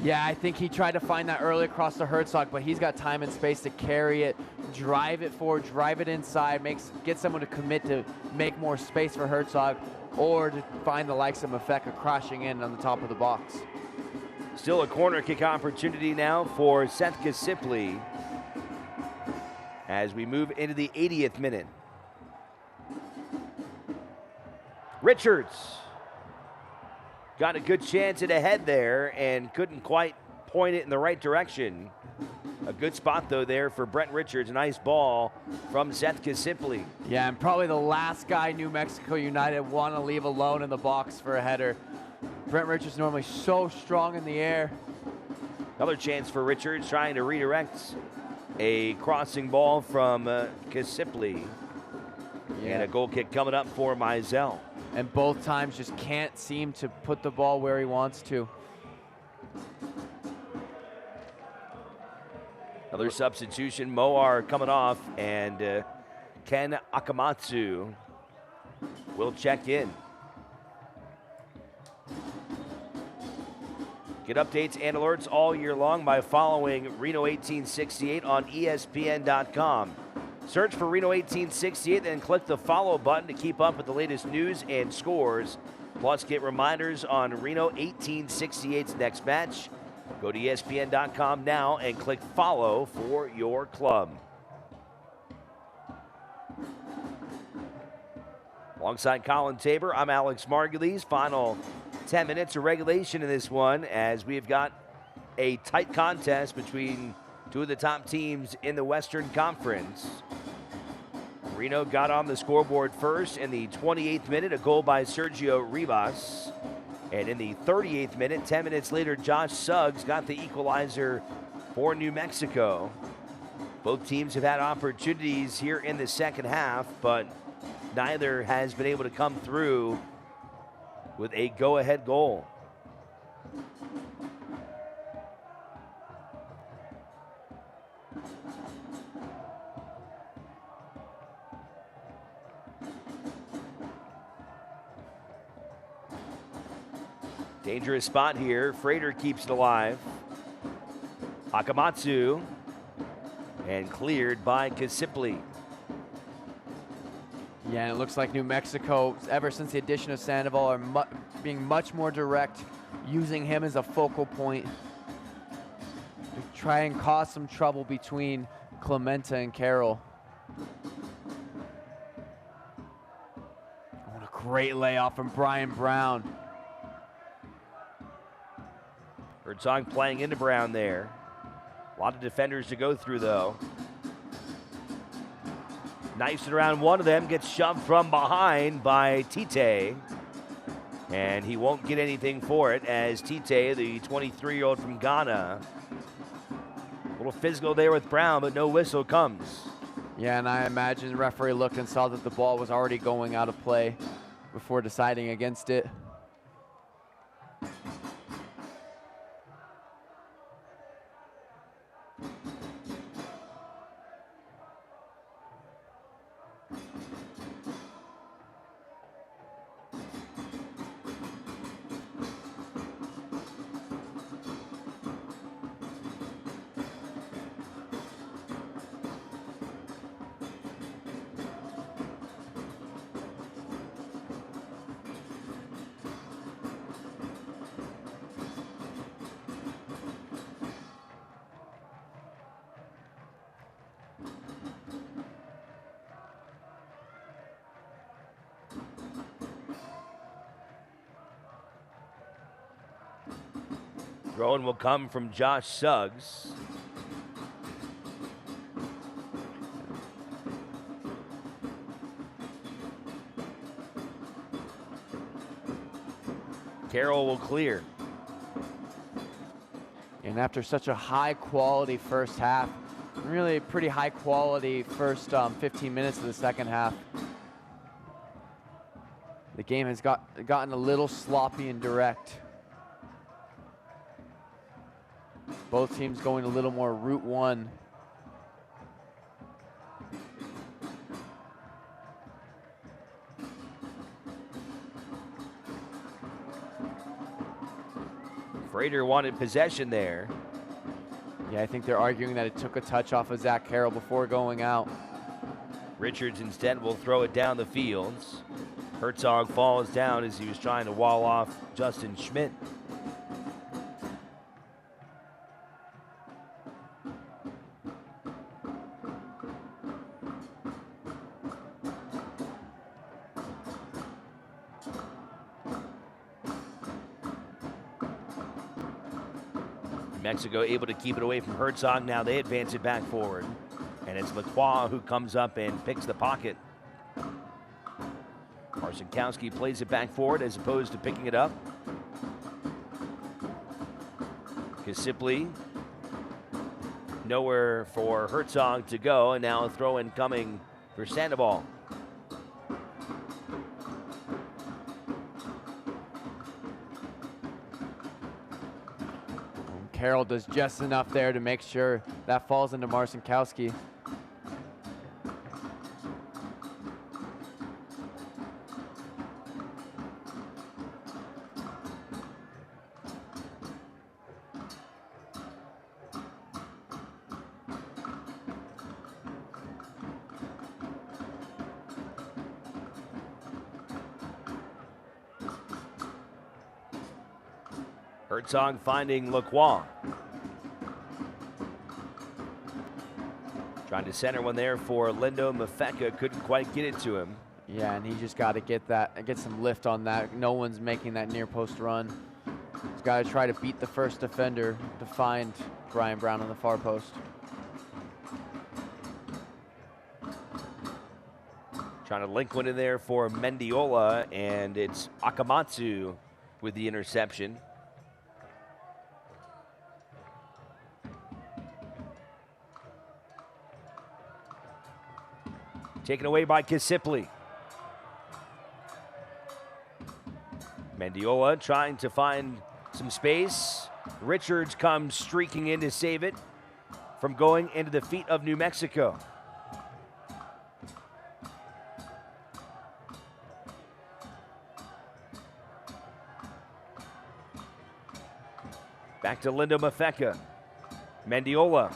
Yeah, I think he tried to find that early across the Herzog, but he's got time and space to carry it, drive it forward, drive it inside, get someone to commit to make more space for Herzog, or to find the likes of Mafeka crashing in on the top of the box. Still a corner kick opportunity now for Seth Kasimpli as we move into the 80th minute. Richards got a good chance at a head there and couldn't quite point it in the right direction. A good spot, though, there for Brent Richards. A nice ball from Seth Kasimpli. Yeah, and probably the last guy New Mexico United want to leave alone in the box for a header. Brent Richards normally so strong in the air. Another chance for Richards trying to redirect a crossing ball from Kasimpli. Yeah. And a goal kick coming up for Mizell. And both times just can't seem to put the ball where he wants to. Another substitution, Moar coming off, and Ken Akamatsu will check in. Get updates and alerts all year long by following Reno 1868 on ESPN.com. Search for Reno 1868, then click the follow button to keep up with the latest news and scores. Plus, get reminders on Reno 1868's next match. Go to ESPN.com now and click follow for your club. Alongside Colin Tabor, I'm Alex Margulies. Final 10 minutes of regulation in this one as we've got a tight contest between two of the top teams in the Western Conference. Reno got on the scoreboard first in the 28th minute, a goal by Sergio Ribas. And in the 38th minute, 10 minutes later, Josh Suggs got the equalizer for New Mexico. Both teams have had opportunities here in the second half, but neither has been able to come through with a go-ahead goal. Dangerous spot here. Frater keeps it alive. Akamatsu. And cleared by Kasipli. Yeah, and it looks like New Mexico, ever since the addition of Sandoval, are being much more direct, using him as a focal point to try and cause some trouble between Clementa and Carroll. What a great layoff from Brian Brown. Herzog playing into Brown there. A lot of defenders to go through, though. Knifes it around one of them, gets shoved from behind by Tite. And he won't get anything for it as Tite, the 23-year-old from Ghana. A little physical there with Brown, but no whistle comes. Yeah, and I imagine the referee looked and saw that the ball was already going out of play before deciding against it. Throwing will come from Josh Suggs. Carroll will clear. And after such a high quality first half, really pretty high quality first 15 minutes of the second half, the game has gotten a little sloppy and direct. Both teams going a little more route one. Frater wanted possession there. Yeah, I think they're arguing that it took a touch off of Zach Carroll before going out. Richards instead will throw it down the fields. Herzog falls down as he was trying to wall off Justin Schmidt. Mexico able to keep it away from Herzog. Now they advance it back forward. And it's Lacroix who comes up and picks the pocket. Marcinkowski plays it back forward as opposed to picking it up. Kasipli. Nowhere for Herzog to go. And now a throw-in coming for Sandoval. Carroll does just enough there to make sure that falls into Marcinkowski. Herzog finding Lacroix. Trying to center one there for Lindo Mafeka. Couldn't quite get it to him. Yeah, and he just got to get some lift on that. No one's making that near post run. He's got to try to beat the first defender to find Brian Brown on the far post. Trying to link one in there for Mendiola, and it's Akamatsu with the interception. Taken away by Kasipli. Mendiola trying to find some space. Richards comes streaking in to save it from going into the feet of New Mexico. Back to Lindo Mafeka. Mendiola.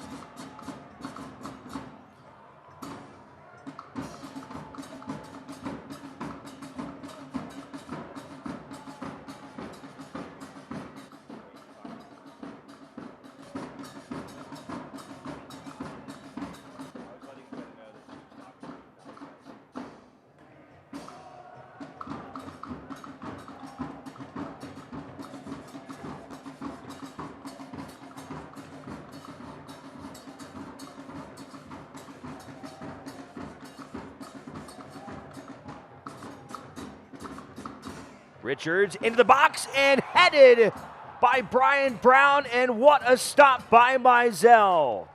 Richards into the box and headed by Brian Brown, and what a stop by Mizell.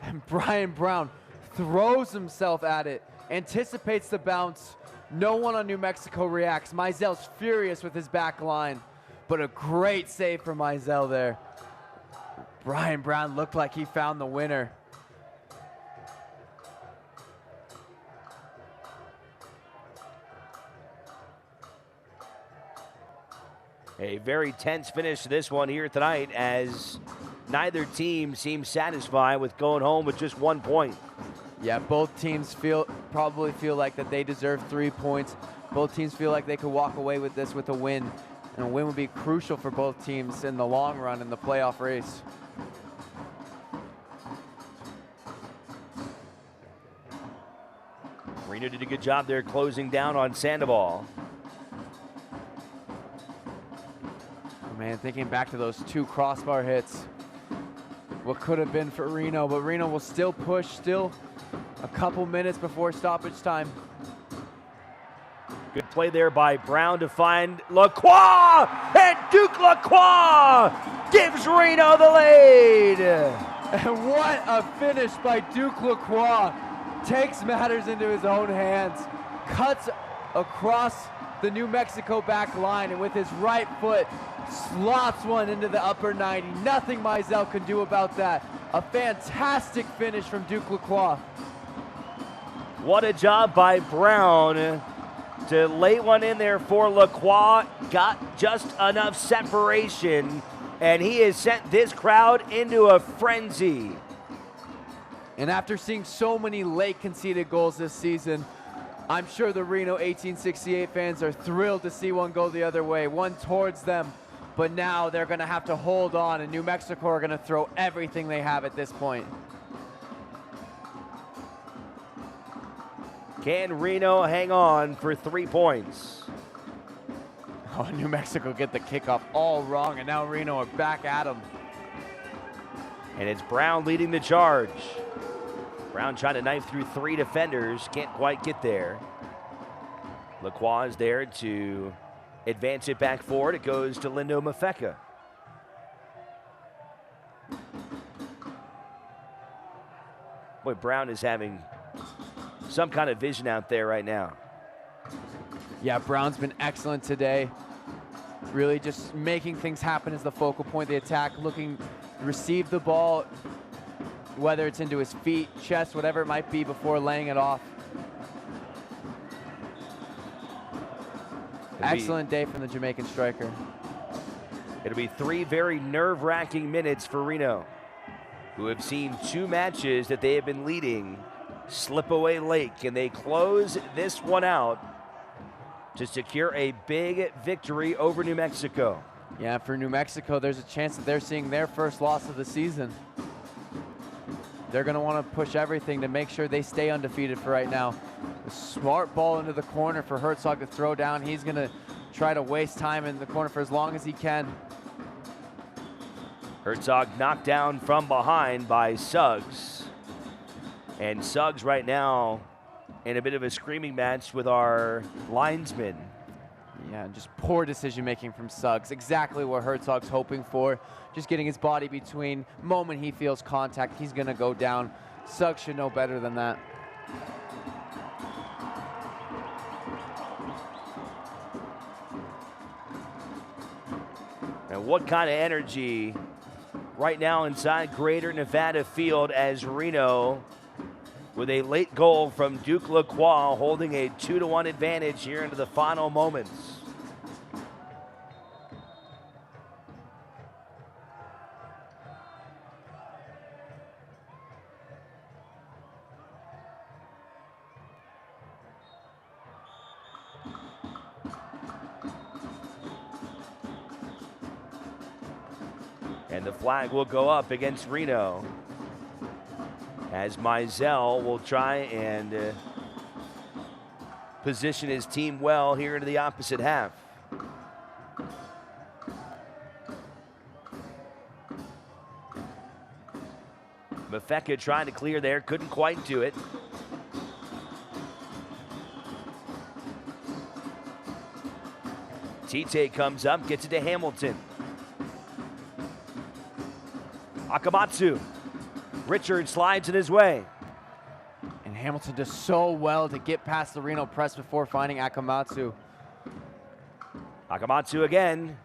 And Brian Brown throws himself at it, anticipates the bounce. No one on New Mexico reacts. Mizell's furious with his back line, but a great save for Mizell there. Brian Brown looked like he found the winner. A very tense finish to this one here tonight, as neither team seems satisfied with going home with just 1 point. Yeah, both teams probably feel like that they deserve 3 points. Both teams feel like they could walk away with this with a win. And a win would be crucial for both teams in the long run in the playoff race. Reno did a good job there closing down on Sandoval. Man, thinking back to those 2 crossbar hits, what could have been for Reno, but Reno will still push, still a couple minutes before stoppage time. Good play there by Brown to find Lacroix, and Duke Lacroix gives Reno the lead. And what a finish by Duke Lacroix. Takes matters into his own hands, cuts across the New Mexico back line, and with his right foot, slots one into the upper 90. Nothing Mizell can do about that. A fantastic finish from Duke Lacroix. What a job by Brown to lay one in there for Lacroix. Got just enough separation, and he has sent this crowd into a frenzy. And after seeing so many late conceded goals this season, I'm sure the Reno 1868 fans are thrilled to see one go the other way, one towards them. But now they're going to have to hold on, and New Mexico are going to throw everything they have at this point. Can Reno hang on for 3 points? Oh, New Mexico get the kickoff all wrong, and now Reno are back at them. And it's Brown leading the charge. Brown trying to knife through 3 defenders, can't quite get there. Lacroix is there to advance it back forward. It goes to Lindo Mafeka. Boy, Brown is having some kind of vision out there right now. Yeah, Brown's been excellent today. Really just making things happen as the focal point of the attack, looking to receive the ball, whether it's into his feet, chest, whatever it might be, before laying it off. Excellent day from the Jamaican striker. It'll be 3 very nerve-wracking minutes for Reno, who have seen 2 matches that they have been leading slip away late. Can they close this one out to secure a big victory over New Mexico? Yeah, for New Mexico, there's a chance that they're seeing their first loss of the season. They're going to want to push everything to make sure they stay undefeated for right now. A smart ball into the corner for Herzog to throw down. He's going to try to waste time in the corner for as long as he can. Herzog knocked down from behind by Suggs. And Suggs right now in a bit of a screaming match with our linesman. Yeah, just poor decision-making from Suggs. Exactly what Herzog's hoping for. Just getting his body between. Moment he feels contact, he's going to go down. Suggs should know better than that. And what kind of energy right now inside Greater Nevada Field as Reno, with a late goal from Duke Lacroix, holding a 2-1 advantage here into the final moments. And the flag will go up against Reno, as Mizell will try and position his team well here into the opposite half. Mafeka trying to clear there, couldn't quite do it. Tite comes up, gets it to Hamilton. Akamatsu. Richard slides in his way. And Hamilton does so well to get past the Reno press before finding Akamatsu. Akamatsu again.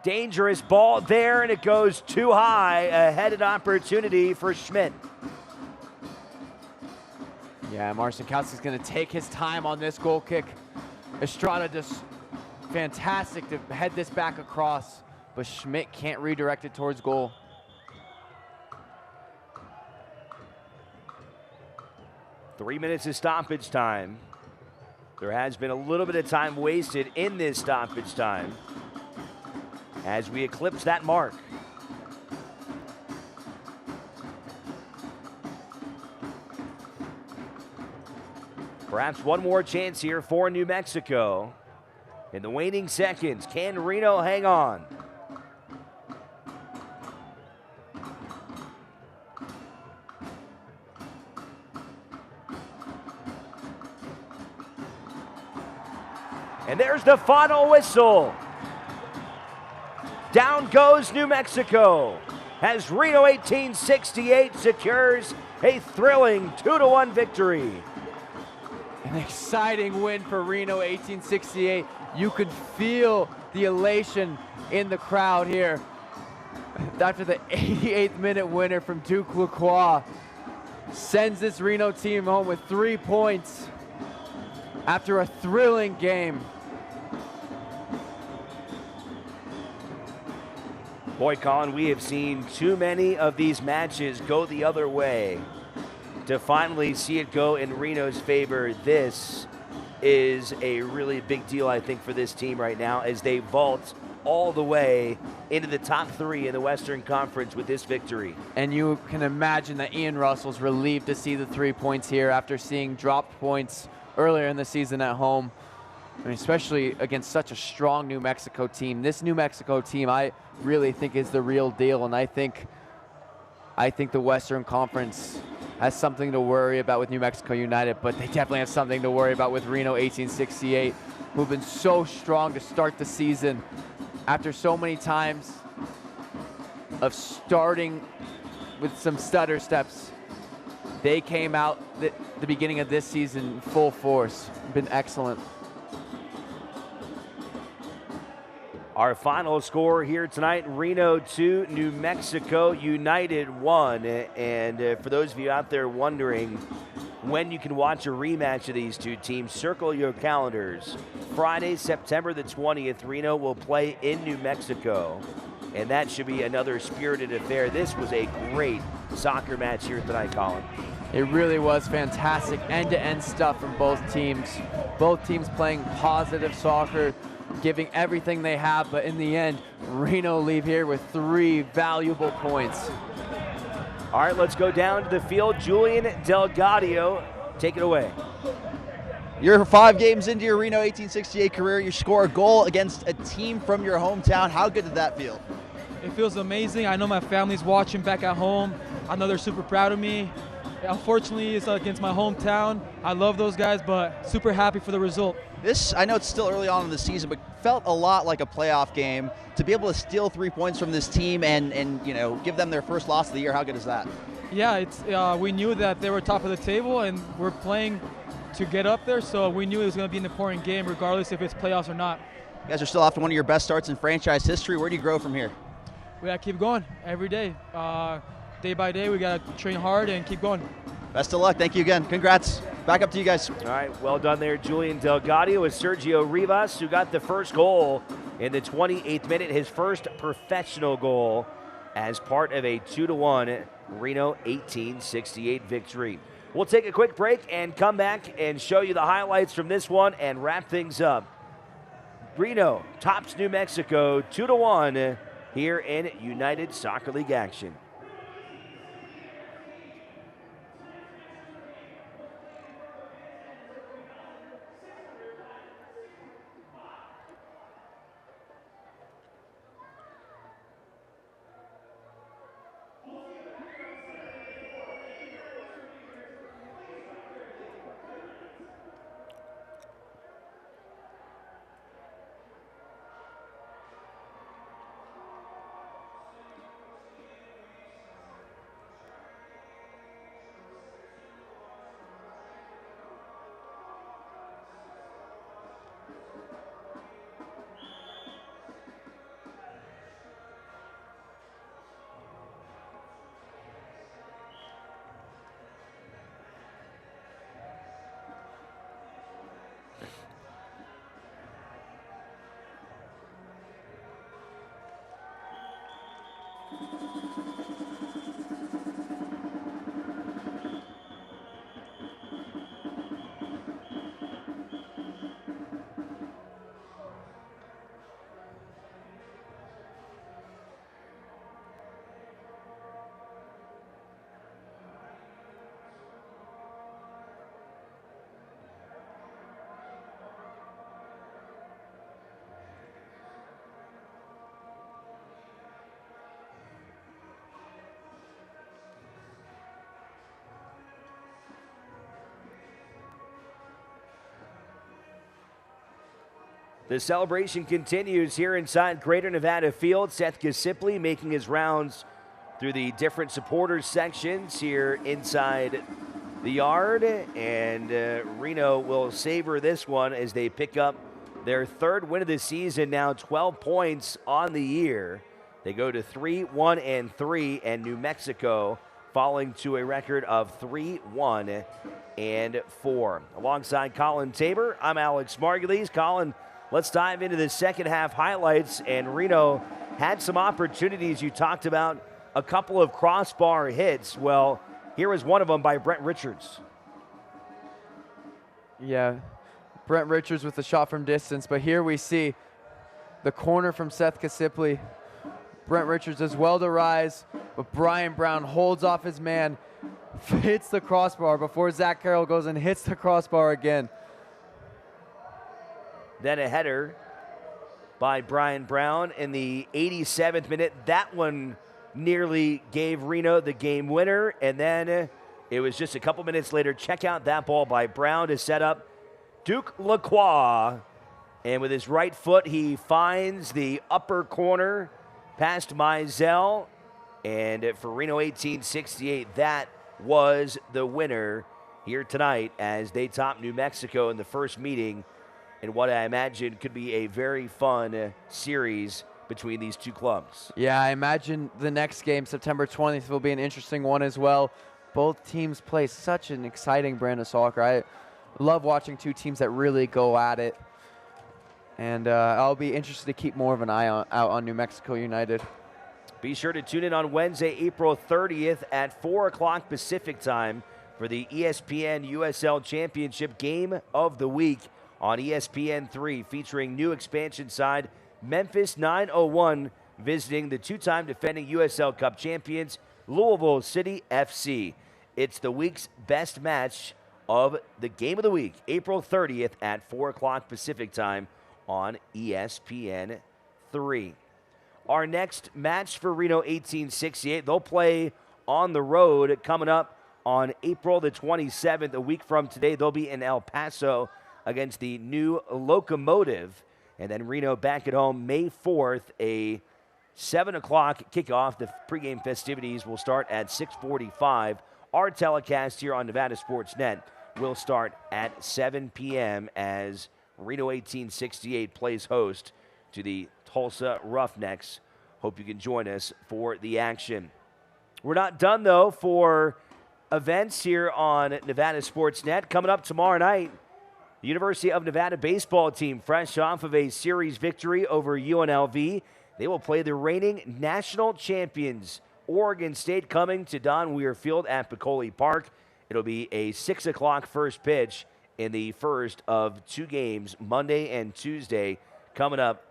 Dangerous ball there, and it goes too high. A headed opportunity for Schmidt. Yeah, Marcinkowski's going to take his time on this goal kick. Estrada just fantastic to head this back across, but Schmidt can't redirect it towards goal. Three minutes of stoppage time. There has been a little bit of time wasted in this stoppage time as we eclipse that mark. Perhaps one more chance here for New Mexico. In the waning seconds, can Reno hang on? And there's the final whistle. Down goes New Mexico as Reno 1868 secures a thrilling 2-1 victory. An exciting win for Reno 1868. You could feel the elation in the crowd here after the 88th minute winner from Duke Lacroix sends this Reno team home with 3 points after a thrilling game. Boy, Colin, we have seen too many of these matches go the other way to finally see it go in Reno's favor. This is a really big deal, I think, for this team right now as they vault all the way into the top 3 in the Western Conference with this victory. And you can imagine that Ian Russell's relieved to see the 3 points here after seeing dropped points earlier in the season at home. I mean, especially against such a strong New Mexico team. This New Mexico team, I really think, is the real deal, and I think the Western Conference has something to worry about with New Mexico United, but they definitely have something to worry about with Reno 1868, who've been so strong to start the season after so many times of starting with some stutter steps. They came out the beginning of this season full force. Been excellent. Our final score here tonight, Reno 2, New Mexico United 1. And for those of you out there wondering when you can watch a rematch of these two teams, circle your calendars. Friday, September the 20th, Reno will play in New Mexico. And that should be another spirited affair. This was a great soccer match here tonight, Colin. It really was fantastic end-to-end stuff from both teams. Both teams playing positive soccer, giving everything they have, but in the end, Reno leave here with 3 valuable points. All right, let's go down to the field. Julian Delgadio, take it away. You're 5 games into your Reno 1868 career. You score a goal against a team from your hometown. How good did that feel? It feels amazing. I know my family's watching back at home. I know they're super proud of me. Unfortunately, it's against my hometown. I love those guys, but super happy for the result. This, I know it's still early on in the season, but felt a lot like a playoff game. To be able to steal 3 points from this team and you know, give them their first loss of the year, how good is that? Yeah, we knew that they were top of the table, and we're playing to get up there, so we knew it was going to be an important game regardless if it's playoffs or not. You guys are still after one of your best starts in franchise history. Where do you grow from here? We gotta keep going every day. Day by day, we gotta train hard and keep going. Best of luck. Thank you again. Congrats. Back up to you guys. All right, well done there, Julian Delgado, with Sergio Rivas, who got the first goal in the 28th minute, his first professional goal as part of a 2-1 Reno 1868 victory. We'll take a quick break and come back and show you the highlights from this one and wrap things up. Reno tops New Mexico 2-1 here in United Soccer League action. The celebration continues here inside Greater Nevada Field. Seth Gasippli making his rounds through the different supporters sections here inside the yard. And Reno will savor this one as they pick up their third win of the season, now 12 points on the year. They go to 3-1-3, and New Mexico falling to a record of 3-1-4. Alongside Colin Tabor, I'm Alex Margulies. Colin, let's dive into the second half highlights. And Reno had some opportunities. You talked about a couple of crossbar hits. Well, here was one of them by Brent Richards. Yeah, Brent Richards with the shot from distance. But here we see the corner from Seth Gasippli. Brent Richards does well to rise, but Brian Brown holds off his man, hits the crossbar before Zach Carroll goes and hits the crossbar again. Then a header by Brian Brown in the 87th minute. That one nearly gave Reno the game winner. And then it was just a couple minutes later. Check out that ball by Brown to set up Duke Lacroix. And with his right foot, he finds the upper corner past Mizell. And for Reno 1868, that was the winner here tonight as they top New Mexico in the first meeting in what I imagine could be a very fun series between these two clubs. Yeah, I imagine the next game, September 20th, will be an interesting one as well. Both teams play such an exciting brand of soccer. I love watching two teams that really go at it. And I'll be interested to keep more of an eye out on New Mexico United. Be sure to tune in on Wednesday, April 30th at 4 o'clock Pacific time for the ESPN USL Championship Game of the Week on ESPN3, featuring new expansion side Memphis 901 visiting the two-time defending USL Cup champions Louisville City FC. It's the week's best match of the Game of the Week, April 30th at 4 o'clock Pacific time on ESPN3. Our next match for Reno 1868, they'll play on the road coming up on April the 27th, a week from today. They'll be in El Paso against the new Locomotive. And then Reno back at home May 4th, a 7 o'clock kickoff. The pregame festivities will start at 6:45. Our telecast here on Nevada Sports Net will start at 7 p.m. as Reno 1868 plays host to the Tulsa Roughnecks. Hope you can join us for the action. We're not done, though, for events here on Nevada Sports Net. Coming up tomorrow night, the University of Nevada baseball team, fresh off of a series victory over UNLV, they will play the reigning national champions, Oregon State, coming to Don Weir Field at Piccoli Park. It'll be a 6 o'clock first pitch in the first of 2 games, Monday and Tuesday. Coming up,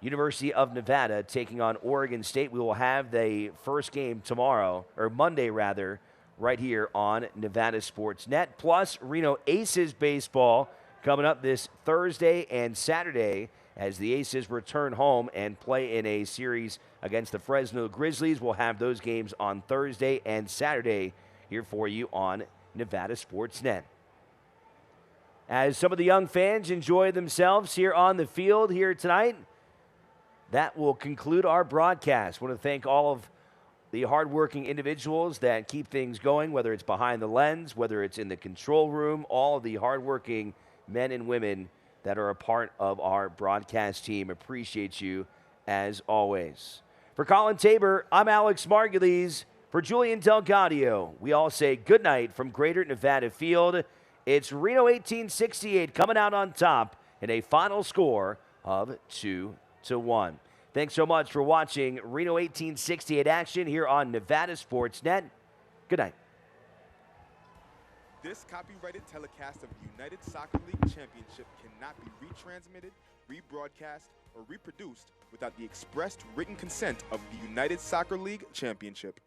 University of Nevada taking on Oregon State. We will have the first game tomorrow, or Monday rather, right here on Nevada Sports Net. Plus, Reno Aces baseball coming up this Thursday and Saturday as the Aces return home and play in a series against the Fresno Grizzlies. We'll have those games on Thursday and Saturday here for you on Nevada Sports Net. As some of the young fans enjoy themselves here on the field here tonight, that will conclude our broadcast. I want to thank all of the hardworking individuals that keep things going, whether it's behind the lens, whether it's in the control room, all of the hardworking men and women that are a part of our broadcast team. Appreciate you as always. For Colin Tabor, I'm Alex Margulies. For Julian Delgadio, we all say good night from Greater Nevada Field. It's Reno 1868 coming out on top in a final score of 2-1. Thanks so much for watching Reno 1868 action here on Nevada Sports Net. Good night. This copyrighted telecast of the United Soccer League Championship cannot be retransmitted, rebroadcast, or reproduced without the expressed written consent of the United Soccer League Championship.